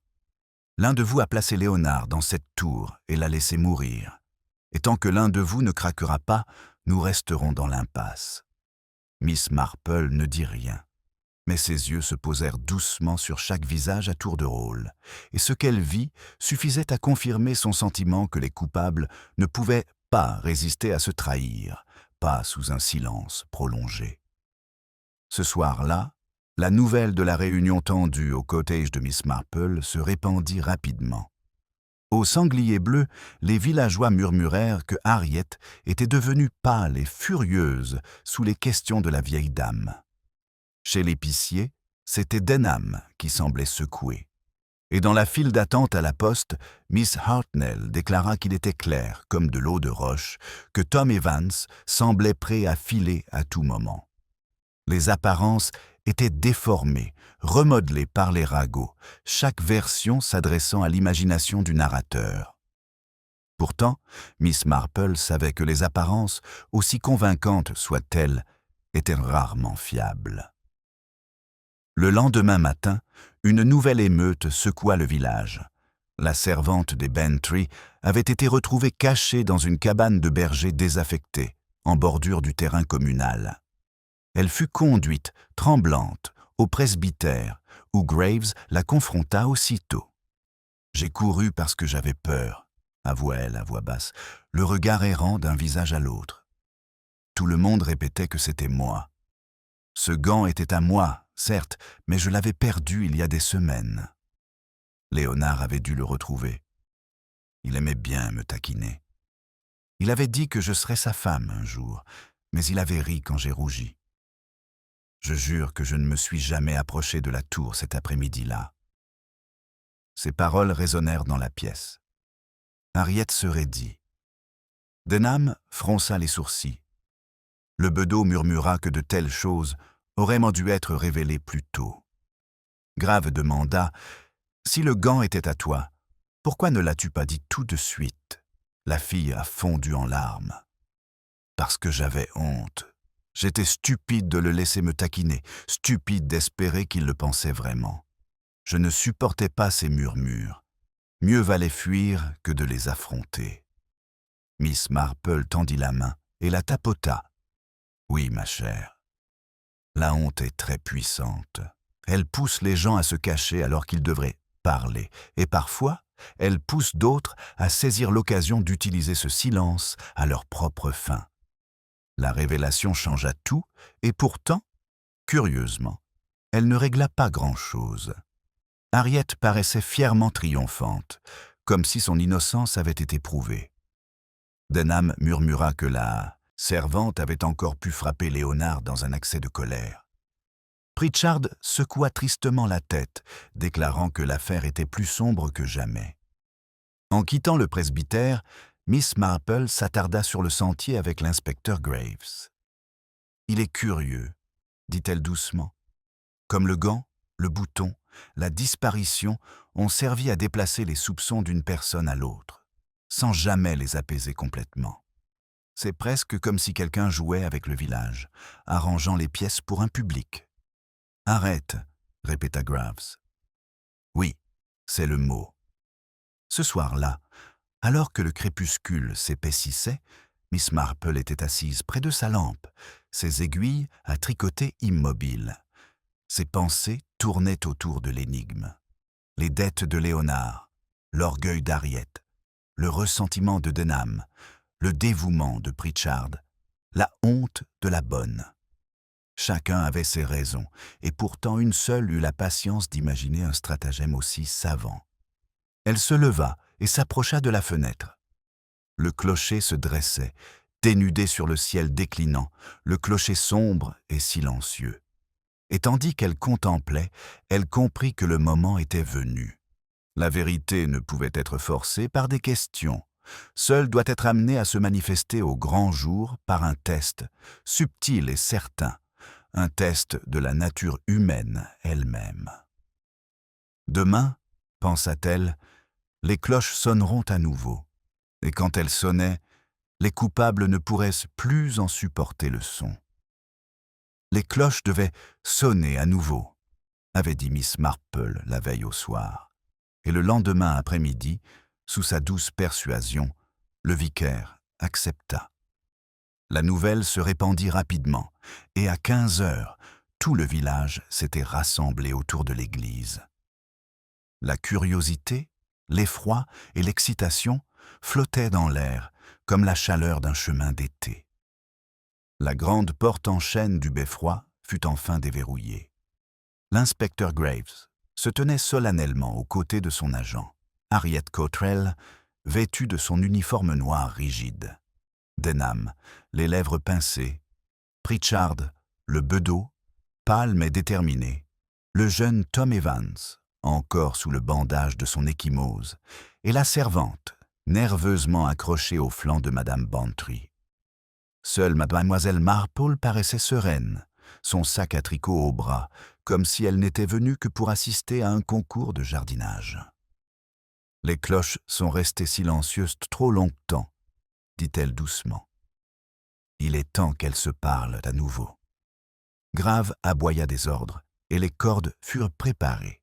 Speaker 1: L'un de vous a placé Léonard dans cette tour et l'a laissé mourir. Et tant que l'un de vous ne craquera pas, nous resterons dans l'impasse. » Miss Marple ne dit rien, mais ses yeux se posèrent doucement sur chaque visage à tour de rôle, et ce qu'elle vit suffisait à confirmer son sentiment que les coupables ne pouvaient pas résister à se trahir, pas sous un silence prolongé. Ce soir-là, la nouvelle de la réunion tendue au cottage de Miss Marple se répandit rapidement. Au Sanglier Bleu, les villageois murmurèrent que Harriet était devenue pâle et furieuse sous les questions de la vieille dame. Chez l'épicier, c'était Denham qui semblait secoué. Et dans la file d'attente à la poste, Miss Hartnell déclara qu'il était clair, comme de l'eau de roche, que Tom Evans semblait prêt à filer à tout moment. Les apparences étaient déformées, remodelées par les ragots, chaque version s'adressant à l'imagination du narrateur. Pourtant, Miss Marple savait que les apparences, aussi convaincantes soient-elles, étaient rarement fiables. Le lendemain matin, une nouvelle émeute secoua le village. La servante des Bantry avait été retrouvée cachée dans une cabane de berger désaffectée, en bordure du terrain communal. Elle fut conduite, tremblante, au presbytère, où Graves la confronta aussitôt. « J'ai couru parce que j'avais peur », avoua-t-elle à voix basse, le regard errant d'un visage à l'autre. Tout le monde répétait que c'était moi. Ce gant était à moi, certes, mais je l'avais perdu il y a des semaines. Léonard avait dû le retrouver. Il aimait bien me taquiner. Il avait dit que je serais sa femme un jour, mais il avait ri quand j'ai rougi. Je jure que je ne me suis jamais approché de la tour cet après-midi-là. Ces paroles résonnèrent dans la pièce. Harriet se raidit. Denham fronça les sourcils. Le bedeau murmura que de telles choses auraient dû être révélées plus tôt. Grave demanda « Si le gant était à toi, pourquoi ne l'as-tu pas dit tout de suite ?» La fille a fondu en larmes. « Parce que j'avais honte. J'étais stupide de le laisser me taquiner, stupide d'espérer qu'il le pensait vraiment. Je ne supportais pas ces murmures. Mieux valait fuir que de les affronter. » Miss Marple tendit la main et la tapota. « Oui, ma chère. La honte est très puissante. Elle pousse les gens à se cacher alors qu'ils devraient parler. Et parfois, elle pousse d'autres à saisir l'occasion d'utiliser ce silence à leur propre fin. La révélation changea tout, et pourtant, curieusement, elle ne régla pas grand-chose. Harriet paraissait fièrement triomphante, comme si son innocence avait été prouvée. Denham murmura que la servante avait encore pu frapper Léonard dans un accès de colère. Pritchard secoua tristement la tête, déclarant que l'affaire était plus sombre que jamais. En quittant le presbytère, Miss Marple s'attarda sur le sentier avec l'inspecteur Graves. « Il est curieux, » dit-elle doucement. Comme le gant, le bouton, la disparition ont servi à déplacer les soupçons d'une personne à l'autre, sans jamais les apaiser complètement. C'est presque comme si quelqu'un jouait avec le village, arrangeant les pièces pour un public. « Arrête », répéta Graves. « Oui, c'est le mot. » Ce soir-là, alors que le crépuscule s'épaississait, Miss Marple était assise près de sa lampe, ses aiguilles à tricoter immobiles. Ses pensées tournaient autour de l'énigme. Les dettes de Léonard, l'orgueil d'Harriet, le ressentiment de Denham, le dévouement de Pritchard, la honte de la bonne. Chacun avait ses raisons, et pourtant une seule eut la patience d'imaginer un stratagème aussi savant. Elle se leva et s'approcha de la fenêtre. Le clocher se dressait, dénudé sur le ciel déclinant, le clocher sombre et silencieux. Et tandis qu'elle contemplait, elle comprit que le moment était venu. La vérité ne pouvait être forcée par des questions. Seule doit être amenée à se manifester au grand jour par un test, subtil et certain, un test de la nature humaine elle-même. Demain, pensa-t-elle, les cloches sonneront à nouveau, et quand elles sonnaient, les coupables ne pourraient plus en supporter le son. Les cloches devaient sonner à nouveau, avait dit Miss Marple la veille au soir, et le lendemain après-midi, sous sa douce persuasion, le vicaire accepta. La nouvelle se répandit rapidement, et à 15 heures, tout le village s'était rassemblé autour de l'église. La curiosité, l'effroi et l'excitation flottaient dans l'air, comme la chaleur d'un chemin d'été. La grande porte en chêne du beffroi fut enfin déverrouillée. L'inspecteur Graves se tenait solennellement aux côtés de son agent, Harriet Cottrell, vêtue de son uniforme noir rigide. Denham, les lèvres pincées, Pritchard, le bedeau, pâle mais déterminé, le jeune Tom Evans, encore sous le bandage de son ecchymose, et la servante, nerveusement accrochée au flanc de Madame Bantry. Seule Mademoiselle Marple paraissait sereine, son sac à tricot au bras, comme si elle n'était venue que pour assister à un concours de jardinage. « Les cloches sont restées silencieuses trop longtemps, » dit-elle doucement. « Il est temps qu'elles se parlent à nouveau. » Grave aboya des ordres, et les cordes furent préparées.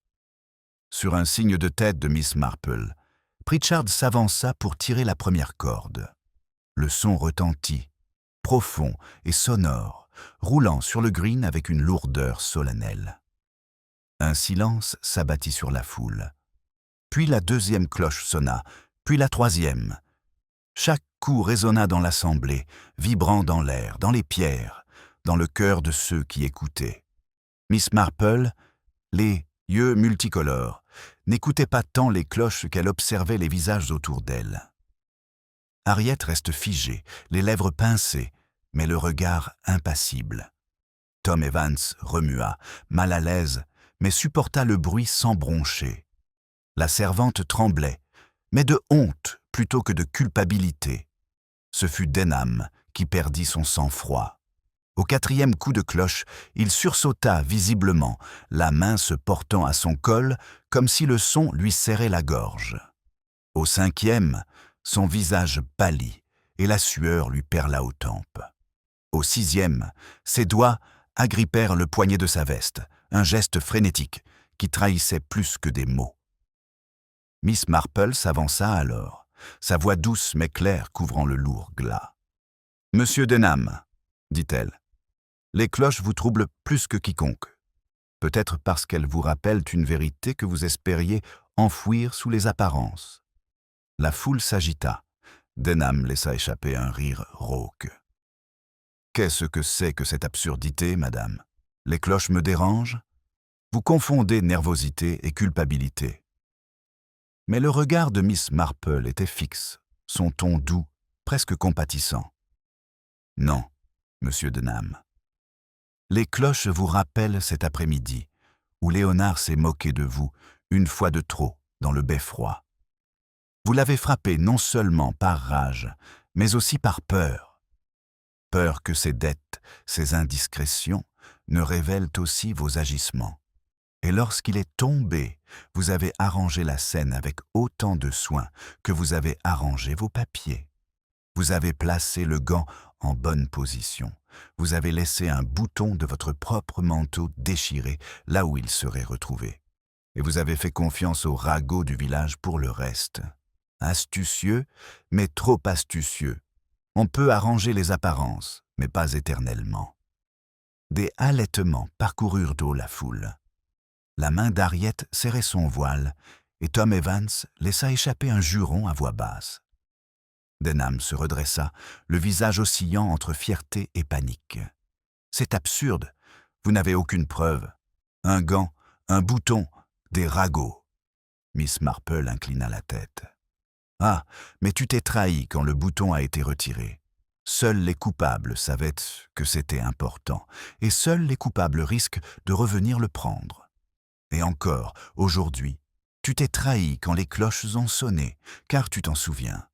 Speaker 1: Sur un signe de tête de Miss Marple, Pritchard s'avança pour tirer la première corde. Le son retentit, profond et sonore, roulant sur le green avec une lourdeur solennelle. Un silence s'abattit sur la foule. Puis la deuxième cloche sonna, puis la troisième. Chaque coup résonna dans l'assemblée, vibrant dans l'air, dans les pierres, dans le cœur de ceux qui écoutaient. Miss Marple, les yeux multicolores, n'écoutait pas tant les cloches qu'elle observait les visages autour d'elle. Harriet reste figée, les lèvres pincées, mais le regard impassible. Tom Evans remua, mal à l'aise, mais supporta le bruit sans broncher. La servante tremblait, mais de honte plutôt que de culpabilité. Ce fut Denham qui perdit son sang-froid. Au quatrième coup de cloche, il sursauta visiblement, la main se portant à son col comme si le son lui serrait la gorge. Au cinquième, son visage pâlit et la sueur lui perla aux tempes. Au sixième, ses doigts agrippèrent le poignet de sa veste, un geste frénétique qui trahissait plus que des mots. Miss Marple s'avança alors, sa voix douce mais claire couvrant le lourd glas. « Monsieur Denham, dit-elle, les cloches vous troublent plus que quiconque. Peut-être parce qu'elles vous rappellent une vérité que vous espériez enfouir sous les apparences. » La foule s'agita. Denham laissa échapper un rire rauque. « Qu'est-ce que c'est que cette absurdité, madame? Les cloches me dérangent? Vous confondez nervosité et culpabilité. » Mais le regard de Miss Marple était fixe, son ton doux, presque compatissant. « Non, monsieur Denham. Les cloches vous rappellent cet après-midi, où Léonard s'est moqué de vous, une fois de trop, dans le beffroi. Vous l'avez frappé non seulement par rage, mais aussi par peur. Peur que ses dettes, ses indiscrétions, ne révèlent aussi vos agissements. Et lorsqu'il est tombé, vous avez arrangé la scène avec autant de soin que vous avez arrangé vos papiers. Vous avez placé le gant en bonne position. Vous avez laissé un bouton de votre propre manteau déchiré là où il serait retrouvé. Et vous avez fait confiance aux ragots du village pour le reste. Astucieux, mais trop astucieux. On peut arranger les apparences, mais pas éternellement. » Des halètements parcoururent d'eau la foule. La main d'Harriet serrait son voile, et Tom Evans laissa échapper un juron à voix basse. Denham se redressa, le visage oscillant entre fierté et panique. « C'est absurde, vous n'avez aucune preuve. Un gant, un bouton, des ragots. » Miss Marple inclina la tête. « Ah, mais tu t'es trahi quand le bouton a été retiré. Seuls les coupables savaient que c'était important, et seuls les coupables risquent de revenir le prendre. Et encore, aujourd'hui, tu t'es trahi quand les cloches ont sonné, car tu t'en souviens.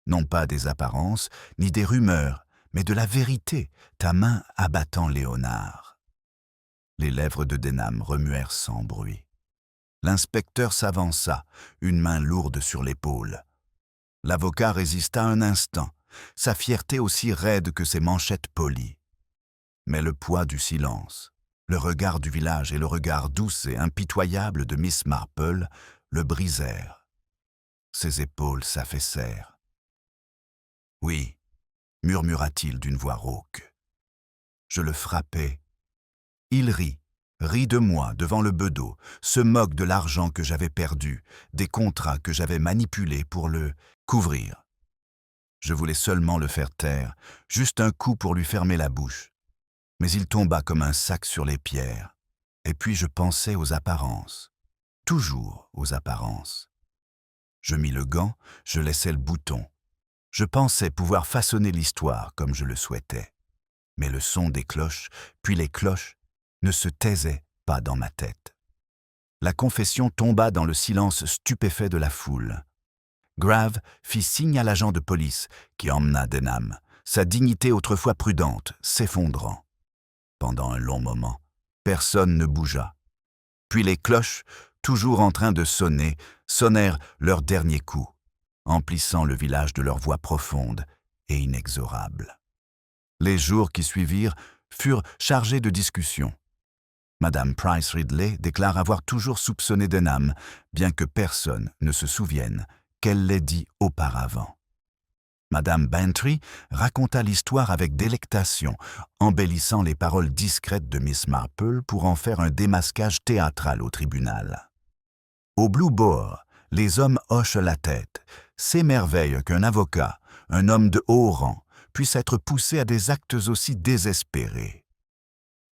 Speaker 1: Non pas des apparences, ni des rumeurs, mais de la vérité, ta main abattant Léonard. » Les lèvres de Denham remuèrent sans bruit. L'inspecteur s'avança, une main lourde sur l'épaule. L'avocat résista un instant, sa fierté aussi raide que ses manchettes polies. Mais le poids du silence, le regard du village et le regard doux et impitoyable de Miss Marple le brisèrent. Ses épaules s'affaissèrent. « Oui, » murmura-t-il d'une voix rauque. « Je le frappais. Il rit de moi devant le bedeau, se moque de l'argent que j'avais perdu, des contrats que j'avais manipulés pour le couvrir. Je voulais seulement le faire taire, juste un coup pour lui fermer la bouche. Mais il tomba comme un sac sur les pierres. Et puis je pensais aux apparences, toujours aux apparences. Je mis le gant, je laissai le bouton. Je pensais pouvoir façonner l'histoire comme je le souhaitais. Mais le son des cloches, puis les cloches, ne se taisait pas dans ma tête. La confession tomba dans le silence stupéfait de la foule. Grave fit signe à l'agent de police qui emmena Denham, sa dignité autrefois prudente s'effondrant. Pendant un long moment, personne ne bougea. Puis les cloches, toujours en train de sonner, sonnèrent leur dernier coup, emplissant le village de leur voix profonde et inexorable. Les jours qui suivirent furent chargés de discussions. Madame Price Ridley déclare avoir toujours soupçonné Denham, bien que personne ne se souvienne qu'elle l'ait dit auparavant. Madame Bantry raconta l'histoire avec délectation, embellissant les paroles discrètes de Miss Marple pour en faire un démasquage théâtral au tribunal. Au Blue Boar, les hommes hochent la tête, s'émerveillent qu'un avocat, un homme de haut rang, puisse être poussé à des actes aussi désespérés.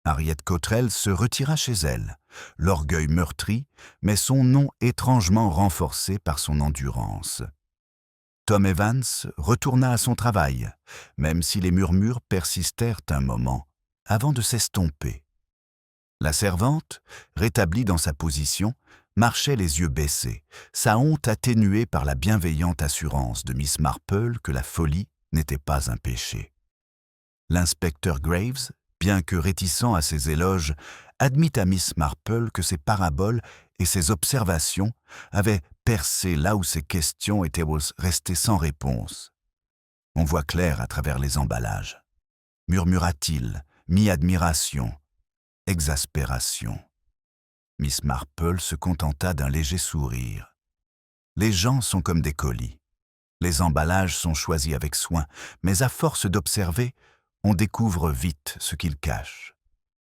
Speaker 1: Harriet Cottrell se retira chez elle, l'orgueil meurtri, mais son nom étrangement renforcé par son endurance. Tom Evans retourna à son travail, même si les murmures persistèrent un moment, avant de s'estomper. La servante, rétablie dans sa position, marchait les yeux baissés, sa honte atténuée par la bienveillante assurance de Miss Marple que la folie n'était pas un péché. L'inspecteur Graves, bien que réticent à ses éloges, admit à Miss Marple que ses paraboles et ses observations avaient percé là où ses questions étaient restées sans réponse. On voit clair à travers les emballages, murmura-t-il, mi-admiration, exaspération. Miss Marple se contenta d'un léger sourire. Les gens sont comme des colis. Les emballages sont choisis avec soin, mais à force d'observer, on découvre vite ce qu'ils cachent.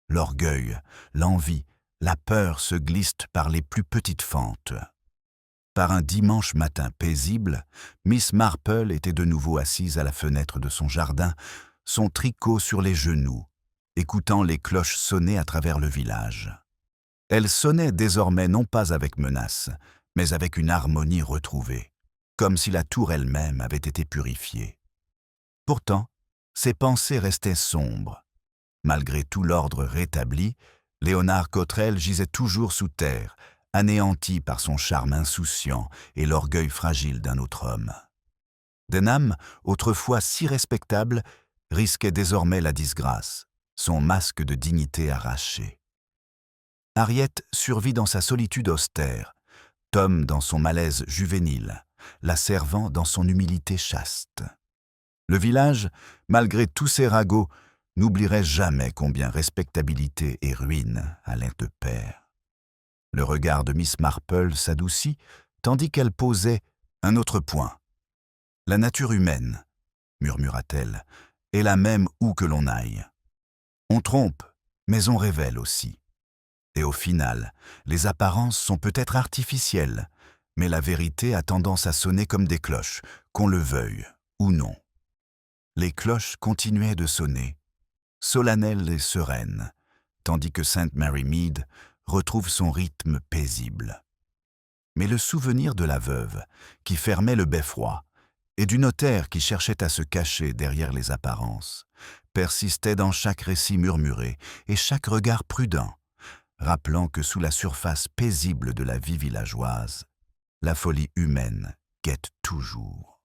Speaker 1: L'orgueil, l'envie, la peur se glissent par les plus petites fentes. Par un dimanche matin paisible, Miss Marple était de nouveau assise à la fenêtre de son jardin, son tricot sur les genoux, écoutant les cloches sonner à travers le village. Elles sonnaient désormais non pas avec menace, mais avec une harmonie retrouvée, comme si la tour elle-même avait été purifiée. Pourtant, ses pensées restaient sombres. Malgré tout l'ordre rétabli, Léonard Cottrell gisait toujours sous terre, anéanti par son charme insouciant et l'orgueil fragile d'un autre homme. Denham, autrefois si respectable, risquait désormais la disgrâce, son masque de dignité arraché. Harriet survit dans sa solitude austère, Tom dans son malaise juvénile, la servant dans son humilité chaste. Le village, malgré tous ses ragots, n'oublierait jamais combien respectabilité et ruine allaient de pair. Le regard de Miss Marple s'adoucit, tandis qu'elle posait un autre point. « La nature humaine, murmura-t-elle, est la même où que l'on aille. On trompe, mais on révèle aussi. Et au final, les apparences sont peut-être artificielles, mais la vérité a tendance à sonner comme des cloches, qu'on le veuille ou non. » Les cloches continuaient de sonner, solennelles et sereines, tandis que St. Mary Mead retrouve son rythme paisible. Mais le souvenir de la veuve, qui fermait le beffroi, et du notaire qui cherchait à se cacher derrière les apparences, persistait dans chaque récit murmuré et chaque regard prudent, rappelant que sous la surface paisible de la vie villageoise, la folie humaine guette toujours.